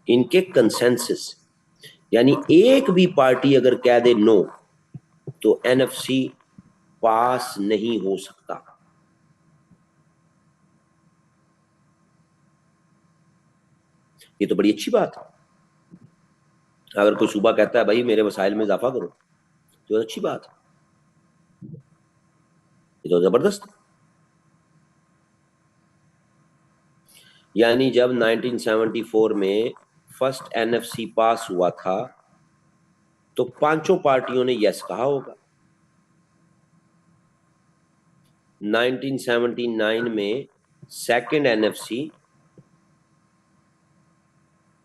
Speaker 1: इनके कंसेंसस। यानी एक भी पार्टी अगर कह दे नो तो एनएफसी पास नहीं हो सकता। ये तो बड़ी अच्छी बात है। अगर कोई सूबा कहता है भाई मेरे वसाइल में इजाफा करो, तो अच्छी बात है, ये तो जबरदस्त। यानी जब 1974 में फर्स्ट एनएफसी पास हुआ था तो पांचों पार्टियों ने यस कहा होगा। 1979 में सेकंड एनएफसी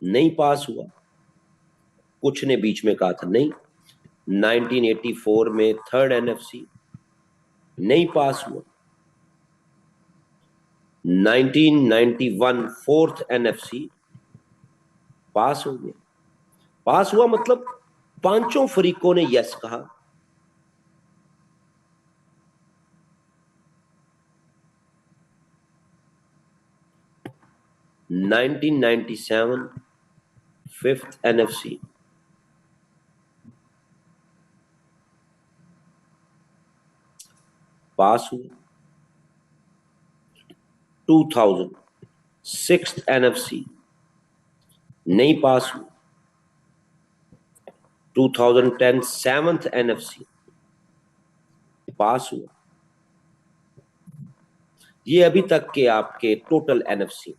Speaker 1: नहीं पास हुआ, कुछ ने बीच में कहा था नहीं। 1984 में थर्ड एनएफसी नहीं पास हुआ। 1991 फोर्थ एनएफसी पास हो गया। पास हुआ मतलब पांचों फरीकों ने यस कहा। 1997 फिफ्थ एनएफसी पास हुआ। 2000 सिक्स्थ एनएफसी नहीं पास हुआ। 2010 सेवंथ एनएफसी पास हुआ। ये अभी तक के आपके टोटल एनएफसी।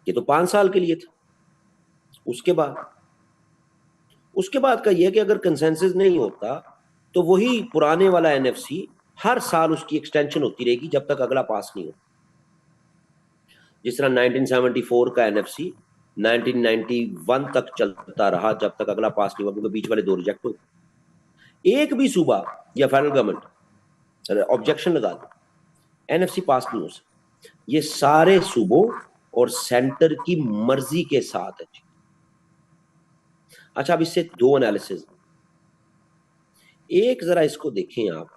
Speaker 1: ये तो 5 साल के लिए था। उसके बाद का यह कि अगर कंसेंसस नहीं होता तो वही पुराने वाला एनएफसी हर साल उसकी एक्सटेंशन होती रहेगी जब तक अगला पास नहीं हो। जिस तरह 1974 का एनएफसी 1991 तक चलता रहा जब तक अगला पास नहीं हुआ, क्योंकि बीच वाले 2 रिजेक्ट हो। एक भी सूबा या फेडरल गवर्नमेंट ऑब्जेक्शन लगा दे, एनएफसी पास नहीं हो सकता। ये सारे सूबों और सेंटर की मर्जी के साथ है। अच्छा, अब इससे 2 एनालिसिस। एक जरा इसको देखें आप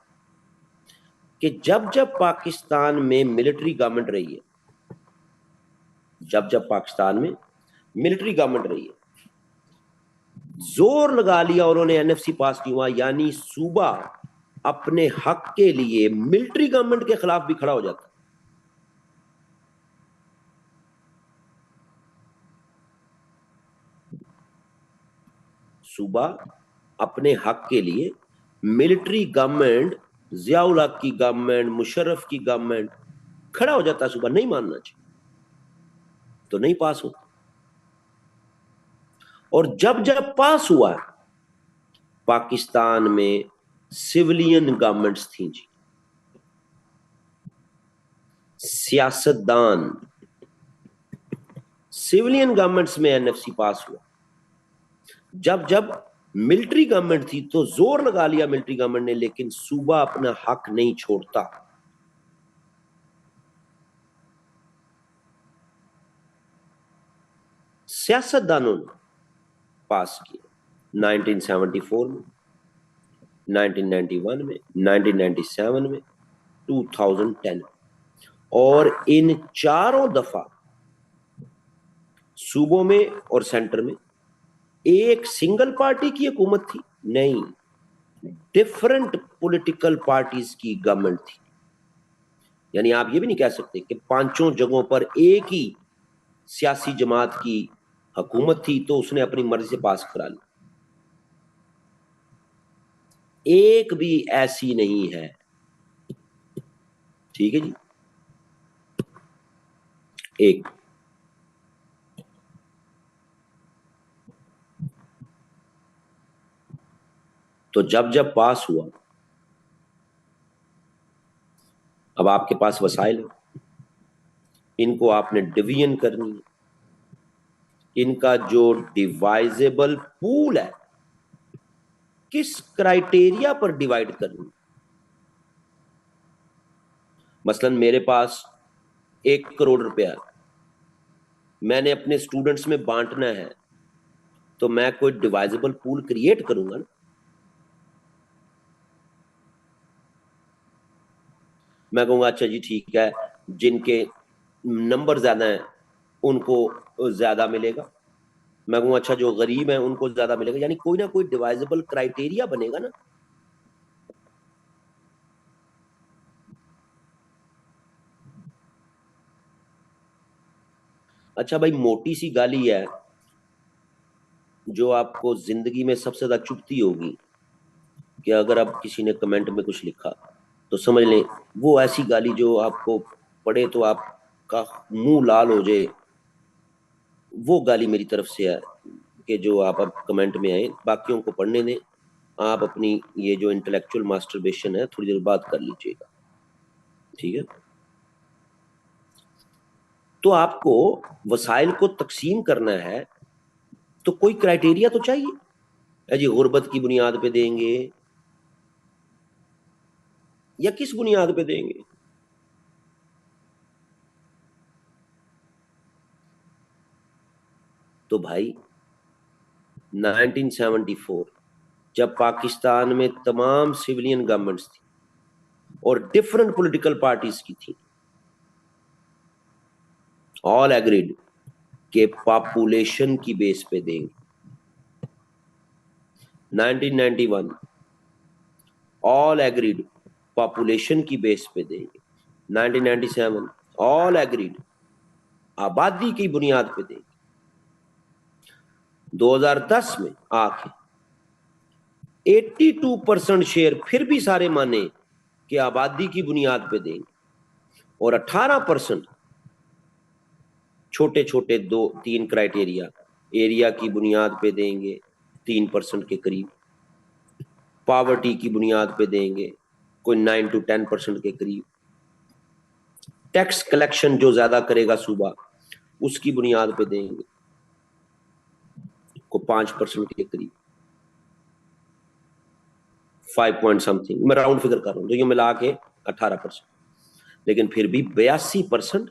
Speaker 1: कि जब जब पाकिस्तान में मिलिट्री गवर्नमेंट रही है, जब जब पाकिस्तान में मिलिट्री गवर्नमेंट रही है, जोर लगा लिया उन्होंने, एनएफसी पास नहीं हुआ, यानी सूबा अपने हक के लिए मिलिट्री गवर्नमेंट के खिलाफ भी खड़ा हो जाता। सूबा अपने हक के लिए मिलिट्री गवर्नमेंट, जियाउल हक की गवर्नमेंट, मुशर्रफ की गवर्नमेंट, खड़ा हो जाता। सूबा नहीं मानना चाहिए तो नहीं पास होता। और जब जब पास हुआ पाकिस्तान में सिविलियन गवर्नमेंट्स थी जी, सियासतदान, सिविलियन गवर्नमेंट्स में एनएफसी पास हुआ। जब जब मिलिट्री गवर्नमेंट थी तो जोर लगा लिया मिलिट्री गवर्नमेंट ने, लेकिन सूबा अपना हक नहीं छोड़ता। सियासतदानों ने पास किया 1974 में, 1991 में, 1997 में, 2010। और इन चारों दफा सूबों में और सेंटर में एक सिंगल पार्टी की हुकूमत थी नहीं, डिफरेंट पॉलिटिकल पार्टीज की गवर्नमेंट थी। यानी आप ये भी नहीं कह सकते कि पांचों जगहों पर एक ही सियासी जमात की हुकूमत थी तो उसने अपनी मर्जी से पास करा ली। एक भी ऐसी नहीं है। ठीक है जी, एक। तो जब जब पास हुआ, अब आपके पास वसाइल है, इनको आपने डिवीजन करनी है। इनका जो डिवाइजेबल पूल है, किस क्राइटेरिया पर डिवाइड करनी है। मसलन मेरे पास 1 करोड़ रुपया मैंने अपने स्टूडेंट्स में बांटना है, तो मैं कोई डिवाइजेबल पूल क्रिएट करूंगा ना। मैं कहूंगा अच्छा जी ठीक है, जिनके नंबर ज्यादा हैं उनको ज्यादा मिलेगा। मैं कहूंगा अच्छा जो गरीब है उनको ज्यादा मिलेगा। यानी कोई ना कोई डिवाइजेबल क्राइटेरिया बनेगा ना। अच्छा भाई, मोटी सी गाली है जो आपको जिंदगी में सबसे ज्यादा चुभती होगी कि अगर आप किसी ने कमेंट में कुछ लिखा तो समझ लें वो ऐसी गाली जो आपको पढ़े तो आपका मुंह लाल हो जाए, वो गाली मेरी तरफ से है कि जो आप अब कमेंट में आए, बाकियों को पढ़ने दें। आप अपनी ये जो इंटेलेक्चुअल मास्टरबेशन है थोड़ी देर बाद कर लीजिएगा, ठीक है। तो आपको वसाइल को तकसीम करना है तो कोई क्राइटेरिया तो चाहिए। जी गुर्बत की बुनियाद पे देंगे या किस बुनियाद पे देंगे? तो भाई 1974 जब पाकिस्तान में तमाम सिविलियन गवर्नमेंट्स थी और डिफरेंट पॉलिटिकल पार्टीज की थी, ऑल एग्रीड के पॉपुलेशन की बेस पे देंगे। 1991 ऑल एग्रीड पॉपुलेशन की बेस पे देंगे। 1997 ऑल एग्रीड आबादी की बुनियाद पे देंगे। 2010 में आके 82% शेयर फिर भी सारे माने कि आबादी की बुनियाद पे देंगे और 18% छोटे छोटे 2-3 क्राइटेरिया एरिया की बुनियाद पे देंगे 3% के करीब, पॉवर्टी की बुनियाद पे देंगे कोई 9 to 10% के करीब, टैक्स कलेक्शन जो ज्यादा करेगा सूबा उसकी बुनियाद पे देंगे को 5% के करीब, 5 पॉइंट समथिंग, मैं राउंड फिगर कर रहा हूं, तो ये मिला के 18%। लेकिन फिर भी 82%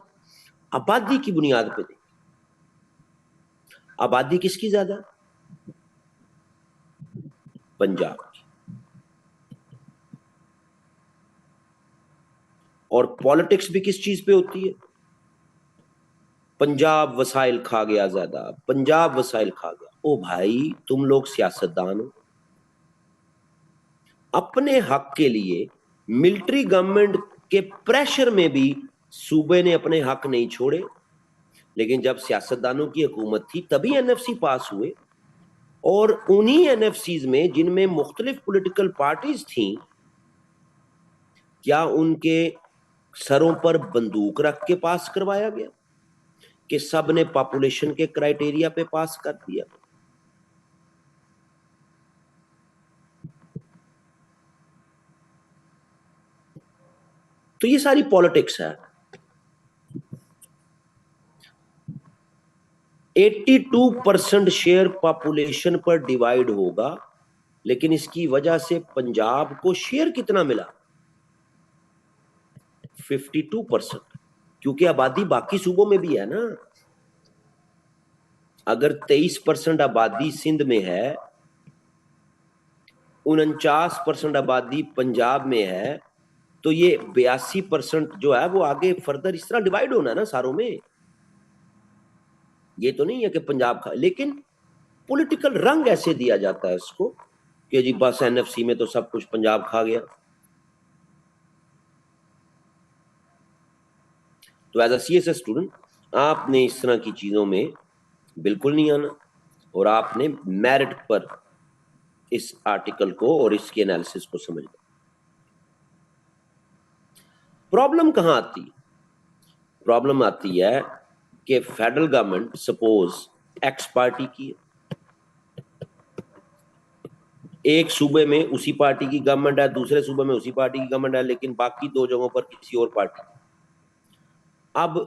Speaker 1: आबादी की बुनियाद पे देंगे। आबादी किसकी ज्यादा? पंजाब की। और पॉलिटिक्स भी किस चीज पे होती है? पंजाब वसाइल खा गया ज्यादा, पंजाब वसाइल खा गया। ओ भाई तुम लोग सियासतदान हो, अपने हक के लिए मिलिट्री गवर्नमेंट के प्रेशर में भी सूबे ने अपने हक नहीं छोड़े। लेकिन जब सियासतदानों की हुकूमत थी तभी एनएफसी पास हुए, और उन्हीं एनएफसीज में जिनमें मुख्तलिफ पॉलिटिकल पार्टीज थी, क्या उनके सरों पर बंदूक रख के पास करवाया गया कि सब ने पॉपुलेशन के क्राइटेरिया पे पास कर दिया? तो ये सारी पॉलिटिक्स है। 82% शेयर पॉपुलेशन पर डिवाइड होगा, लेकिन इसकी वजह से पंजाब को शेयर कितना मिला? 52%। क्योंकि आबादी बाकी सूबों में भी है ना। अगर 23% आबादी सिंध में है, 49% आबादी पंजाब में है, तो ये 82% जो है वो आगे फर्दर इस तरह डिवाइड होना है ना सारों में। ये तो नहीं है कि पंजाब का, लेकिन पॉलिटिकल रंग ऐसे दिया जाता है इसको कि जी बस एनएफसी में तो सब कुछ पंजाब खा गया। तो एज अ सीएसएस स्टूडेंट आपने इस तरह की चीजों में बिल्कुल नहीं आना, और आपने मेरिट पर इस आर्टिकल को और इसके एनालिसिस को समझना। प्रॉब्लम कहां आती है? प्रॉब्लम आती है कि federal government suppose x party की है, एक सूबे में उसी पार्टी की गवर्नमेंट है, दूसरे सूबे में उसी पार्टी की गवर्नमेंट है, लेकिन बाकी 2 जगहों पर किसी और पार्टी। अब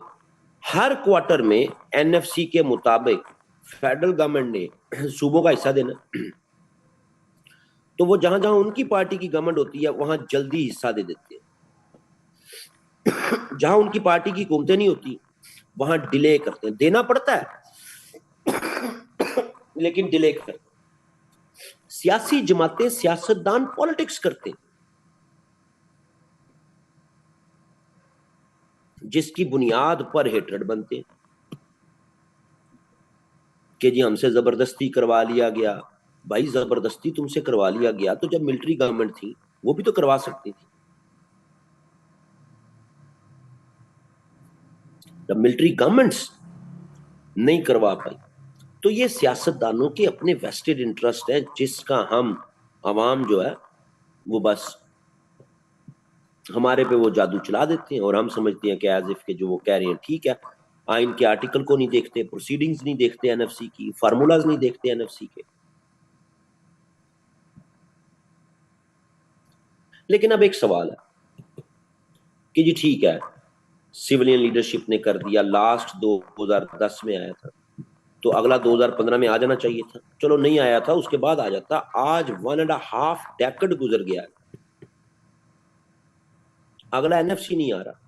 Speaker 1: हर क्वार्टर में एनएफसी के मुताबिक फेडरल गवर्नमेंट ने सूबों का हिस्सा देना, तो वो जहां जहां उनकी पार्टी की गवर्नमेंट होती है वहां जल्दी हिस्सा दे देते हैं। जहां उनकी पार्टी की हुकूमतें नहीं होती वहां डिले करते हैं। देना पड़ता है लेकिन डिले करते हैं। सियासी जमातें, सियासतदान पॉलिटिक्स करते हैं जिसकी बुनियाद पर हेट्रेड बनते हैं कि जी हमसे जबरदस्ती करवा लिया गया। भाई जबरदस्ती तुमसे करवा लिया गया तो जब मिलिट्री गवर्नमेंट थी वो भी तो करवा सकती थी। जब मिलिट्री गवर्नमेंट्स नहीं करवा पाई। तो ये सियासतदानों के अपने वेस्टेड इंटरेस्ट है, जिसका हम आवाम जो है वो बस हमारे पे वो जादू चला देते हैं और हम समझते हैं कि एज इफ के जो वो कह रहे हैं ठीक है। आइन के आर्टिकल को नहीं देखते, प्रोसीडिंग्स नहीं देखते एनएफसी की, फार्मूलाज नहीं देखते एनएफसी के। लेकिन अब एक सवाल है कि जी ठीक है, सिविलियन लीडरशिप ने कर दिया, लास्ट 2010 में आया था, तो अगला 2015 में आ जाना चाहिए था। चलो नहीं आया था, उसके बाद आ जाता। आज 1.5 डेकेड गुजर गया, अगला एनएफसी नहीं आ रहा।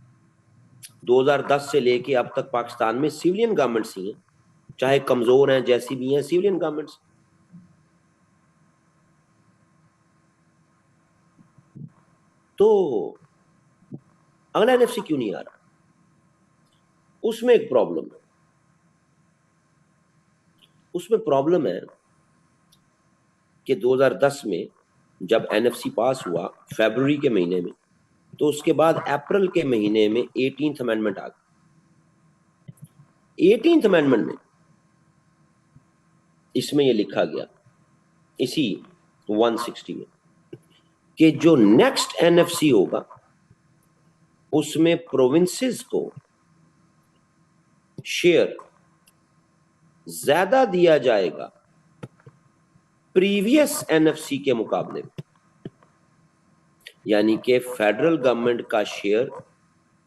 Speaker 1: 2010 से लेके अब तक पाकिस्तान में सिविलियन गवर्नमेंट्स ही हैं, चाहे कमजोर हैं जैसी भी हैं, सिविलियन गवर्नमेंट्स। तो अगला एनएफसी क्यों नहीं आ रहा? उसमें एक प्रॉब्लम है। उसमें प्रॉब्लम है कि 2010 में जब एनएफसी पास हुआ फरवरी के महीने में, तो उसके बाद अप्रैल के महीने में 18th अमेंडमेंट आ गई। 18th अमेंडमेंट में इसमें यह लिखा गया, इसी 160 में, कि जो नेक्स्ट एनएफसी होगा उसमें प्रोविंसेस को शेयर ज्यादा दिया जाएगा प्रीवियस एनएफसी के मुकाबले में। यानी कि फेडरल गवर्नमेंट का शेयर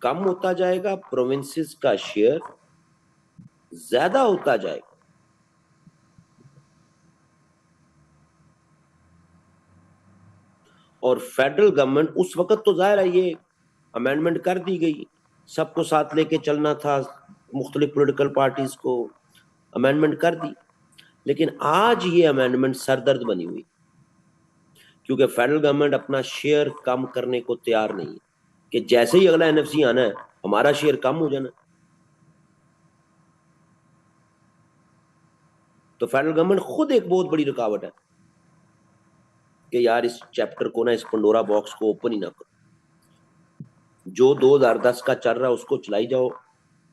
Speaker 1: कम होता जाएगा, प्रोविंसेस का शेयर ज्यादा होता जाएगा। और फेडरल गवर्नमेंट उस वक्त तो जाहिर है ये अमेंडमेंट कर दी गई, सबको साथ लेके चलना था, मुख्तलिफ पॉलिटिकल पार्टीज को अमेंडमेंट कर दी। लेकिन आज ये अमेंडमेंट सरदर्द बनी हुई, क्योंकि फेडरल गवर्नमेंट अपना शेयर कम करने को तैयार नहीं है कि जैसे ही अगला एनएफसी आना है हमारा शेयर कम हो जाना। तो फेडरल गवर्नमेंट खुद एक बहुत बड़ी रुकावट है कि यार इस चैप्टर को ना, इस पंडोरा बॉक्स को ओपन ही ना करो। जो 2010 का चल रहा है उसको चलाई जाओ,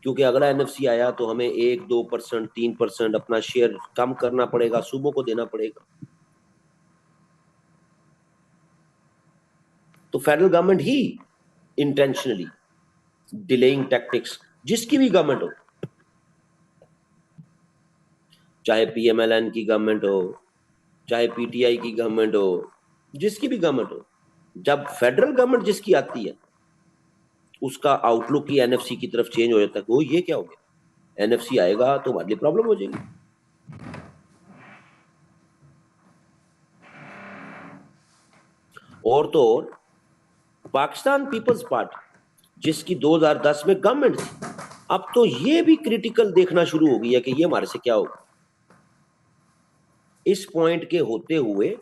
Speaker 1: क्योंकि अगला एनएफसी आया तो हमें 1-2%, 3% अपना शेयर कम करना पड़ेगा, सूबों को देना पड़ेगा। तो फेडरल गवर्नमेंट ही इंटेंशनली डिलेइंग टैक्टिक्स, जिसकी भी गवर्नमेंट हो, चाहे पीएमएलएन की गवर्नमेंट हो, चाहे पीटीआई की गवर्नमेंट हो, जिसकी भी गवर्नमेंट हो, जब फेडरल गवर्नमेंट जिसकी आती है उसका आउटलुक ही एनएफसी की तरफ चेंज हो जाता है। वो ये क्या हो गया, एनएफसी आएगा तो हमारे लिए प्रॉब्लम हो जाएगी। और तो और पाकिस्तान पीपल्स पार्टी जिसकी 2010 में गवर्नमेंट थी, अब तो ये भी क्रिटिकल देखना शुरू हो गया कि ये हमारे से क्या होगा। इस पॉइंट के होते हुए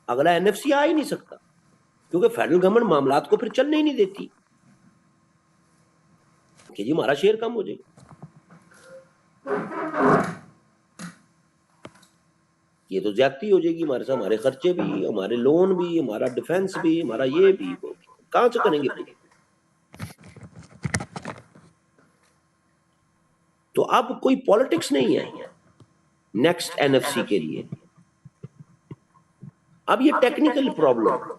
Speaker 1: अगला एनएफसी आ ही नहीं सकता, क्योंकि फेडरल गवर्नमेंट मामलात को फिर चलने ही नहीं देती कि जी हमारा शेयर कम हो जाएगा। ये तो ज्यादती हो जाएगी हमारे साथ, हमारे खर्चे भी, हमारे लोन भी, हमारा डिफेंस भी, हमारा ये भी, कहां से करेंगे फिर? तो अब कोई पॉलिटिक्स नहीं है नेक्स्ट एनएफसी के लिए। अब ये टेक्निकल प्रॉब्लम,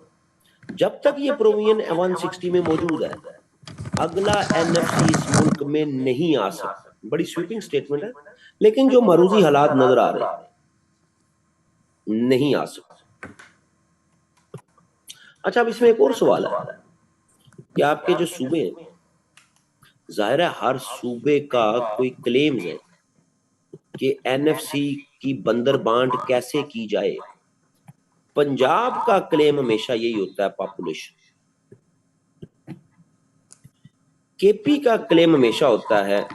Speaker 1: जब तक ये प्रोविजन 160 में मौजूद है, अगला एनएफसी इस मुल्क में नहीं आ सकता। बड़ी स्वीपिंग स्टेटमेंट है, लेकिन जो मरूजी हालात नजर आ रहे हैं, नहीं आ सकता। अच्छा, अब इसमें एक और सवाल है कि आपके जो सूबे हैं, जाहिर है हर सूबे का कोई क्लेम्स है कि एनएफसी की बंदर बांट कैसे की जाए। पंजाब का क्लेम हमेशा यही होता है पॉपुलेशन, केपी का क्लेम हमेशा होता है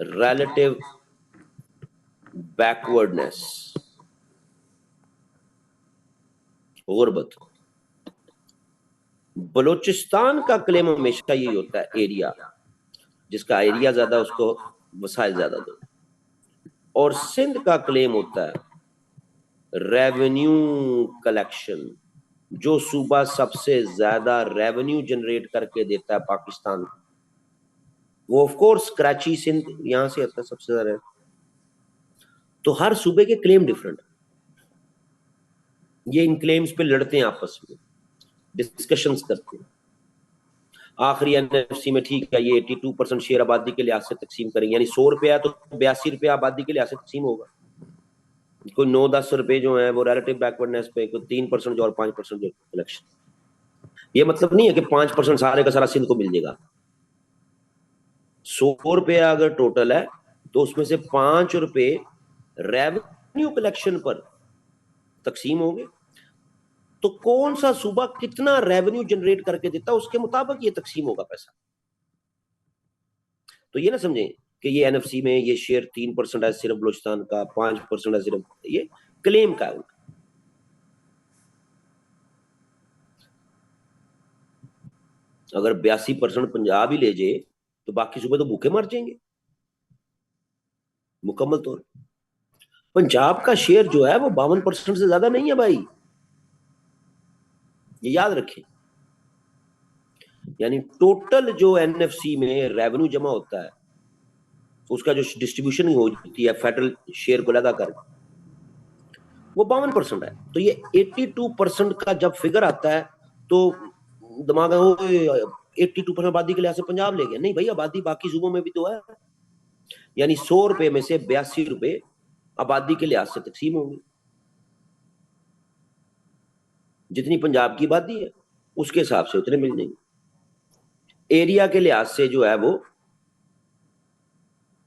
Speaker 1: रिलेटिव बैकवर्डनेस, गुर्बत। बलूचिस्तान का क्लेम हमेशा यही होता है एरिया, जिसका एरिया ज्यादा उसको वसाइल ज्यादा दो। और सिंध का क्लेम होता है रेवेन्यू कलेक्शन, जो सूबा सबसे ज्यादा रेवेन्यू जनरेट करके देता है पाकिस्तान को। वो ऑफ कोर्स कराची सिंध यहां से आता है सबसे ज्यादा। तो हर सूबे के क्लेम डिफरेंट, ये इन क्लेम्स पे लड़ते हैं आपस में, डिस्कशंस करते हैं। आखिरी एनएफसी में ठीक है, ये 82% शेयर आबादी के लिहाज से तकसीम करेंगे, यानी 100 रुपया तो 82 रुपया आबादी के लिहाज से तकसीम होगा। कोई 9-10 रुपए जो है वो रिलेटिव बैकवर्डनेस पे, कोई 3% जो और 5% जो कलेक्शन। ये मतलब नहीं है कि 5% सारे का सारा सिंध को मिल जाएगा। 100 रुपया अगर टोटल है तो उसमें से 5 रुपए रेवेन्यू कलेक्शन पर तकसीम होंगे। तो कौन सा सूबा कितना रेवेन्यू जनरेट करके देता है उसके मुताबिक ये तकसीम होगा पैसा। तो ये ना समझे कि ये एनएफसी में ये शेयर 3% है सिर्फ बलूचिस्तान का, 5% है सिर्फ, ये क्लेम का है उनका। अगर 82% पंजाब ही ले जाए तो बाकी सूबे तो भूखे मर जाएंगे मुकम्मल तौर। पंजाब का शेयर जो है वो 52% से ज्यादा नहीं है भाई, ये याद रखें। यानी टोटल जो एनएफसी में रेवेन्यू जमा होता है उसका जो डिस्ट्रीब्यूशन होती है फेडरल शेयर को लगा कर, वो 52% है। तो ये 82% का जब फिगर आता है तो दिमाग में वो 82% आबादी के लिहाज से पंजाब ले गया, नहीं भाई, आबादी बाकी सूबों में भी तो है। यानी 100 रुपए में से 82 रुपए आबादी के लिहाज से तकसीम होंगे। जितनी पंजाब की आबादी है उसके हिसाब से उतने मिल जाएंगे। एरिया के लिहाज से जो है वो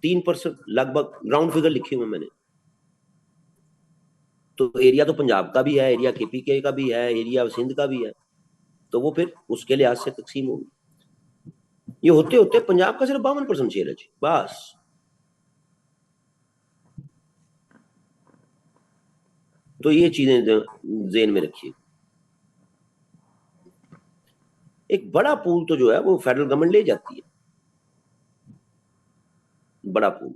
Speaker 1: 3% लगभग, राउंड फिगर लिखी हुई मैंने। तो एरिया तो पंजाब का भी है, एरिया केपीके का भी है, एरिया सिंध का भी है, तो वो फिर उसके लिहाज से तकसीम होगी। ये होते होते पंजाब का सिर्फ 52% शेयर है जी, बस। तो ये चीजें जेन में रखिए। एक बड़ा पूल तो जो है वो फेडरल गवर्नमेंट ले जाती है, बड़ा पूल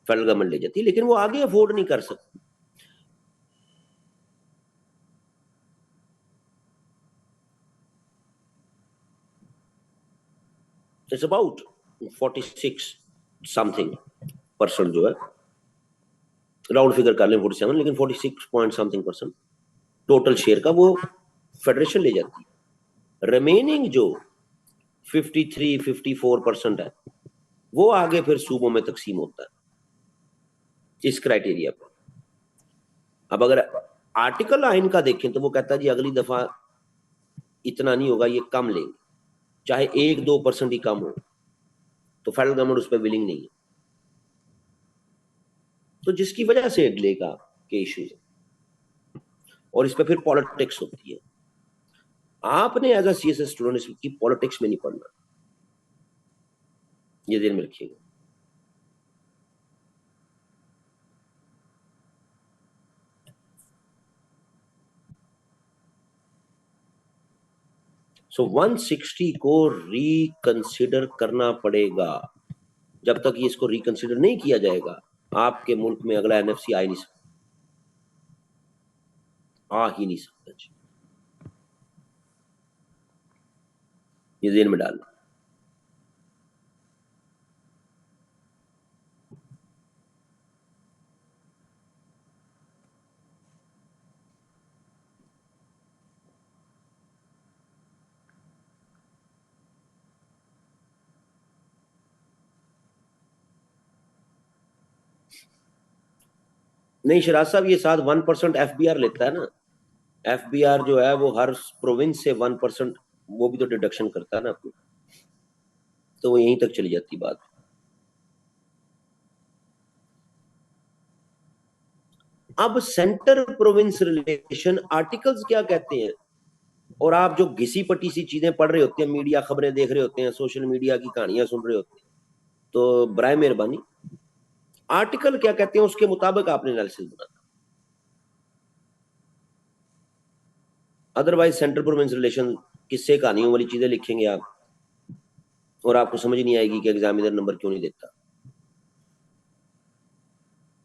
Speaker 1: फेडरल गवर्नमेंट ले जाती है, लेकिन वो आगे अफोर्ड नहीं कर सकती। इट्स अबाउट 46 समथिंग परसेंट जो है, राउंड फिगर कर लें 47, लेकिन 46 point something percent total share का वो फेडरेशन ले जाती है। रिमेनिंग जो 53-54% है वो आगे फिर सूबों में तकसीम होता है इस क्राइटेरिया पर। अब अगर आर्टिकल आइन का देखें तो वो कहता है जी अगली दफा इतना नहीं होगा, ये कम लेंगे, चाहे 1-2% ही कम हो, तो फेडरल गवर्नमेंट उस पर विलिंग नहीं है। तो जिसकी वजह से डिले का के इश्यूज है, और इस पर फिर पॉलिटिक्स होती है। आपने एज अ सीएसएस स्टूडेंट इसकी पॉलिटिक्स में नहीं पढ़ना, ये ध्यान में रखिएगा। सो 160 को रिकंसिडर करना पड़ेगा। जब तक ये इसको रिकंसिडर नहीं किया जाएगा आपके मुल्क में अगला एनएफसी आ ही नहीं सकता, आ ही नहीं सकता। ये जेन में डालना। नहीं शराज साहब, ये साथ 1% एफबीआर लेता है ना। एफबीआर जो है वो हर प्रोविंस से 1% वो भी तो डिडक्शन करता है ना आपको, तो वो यहीं तक चली जाती बात। अब सेंटर प्रोविंस रिलेशन आर्टिकल्स क्या कहते हैं, और आप जो घिसी पटी सी चीजें पढ़ रहे होते हैं, मीडिया खबरें देख रहे होते हैं, सोशल मीडिया की कहानियां सुन रहे होते हैं, तो बराए मेहरबानी आर्टिकल क्या कहते हैं उसके मुताबिक आपने एनालिसिस बनाना। अदरवाइज सेंटर प्रोविंस रिलेशन किससे कहानियों वाली चीजें लिखेंगे आप, और आपको समझ नहीं आएगी कि एग्जामिनर नंबर क्यों नहीं देता।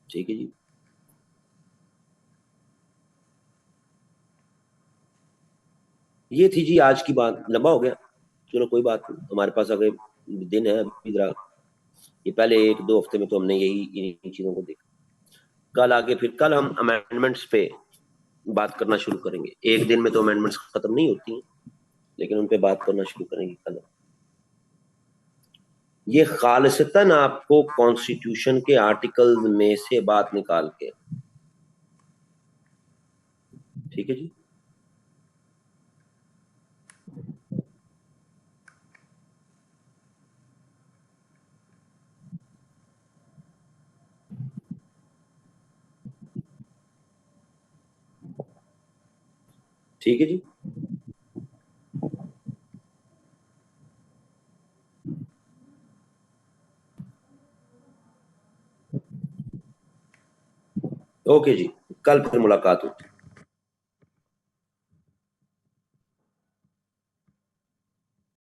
Speaker 1: ठीक है जी। ये थी जी आज की बात, लंबा हो गया, चलो कोई बात नहीं, हमारे पास अगर दिन है अभी जरा, ये पहले 1-2 हफ्ते में तो हमने यही इन्हीं चीजों को देखा। कल आगे फिर कल हम अमेंडमेंट्स पे बात करना शुरू करेंगे। एक दिन में तो अमेंडमेंट्स खत्म नहीं होती, लेकिन उन पे बात करना शुरू करेंगे कल। ये खालिसतन आपको कॉन्स्टिट्यूशन के आर्टिकल में से बात निकाल के, ठीक है जी। ठीक है जी। ओके जी, कल फिर मुलाकात होती है।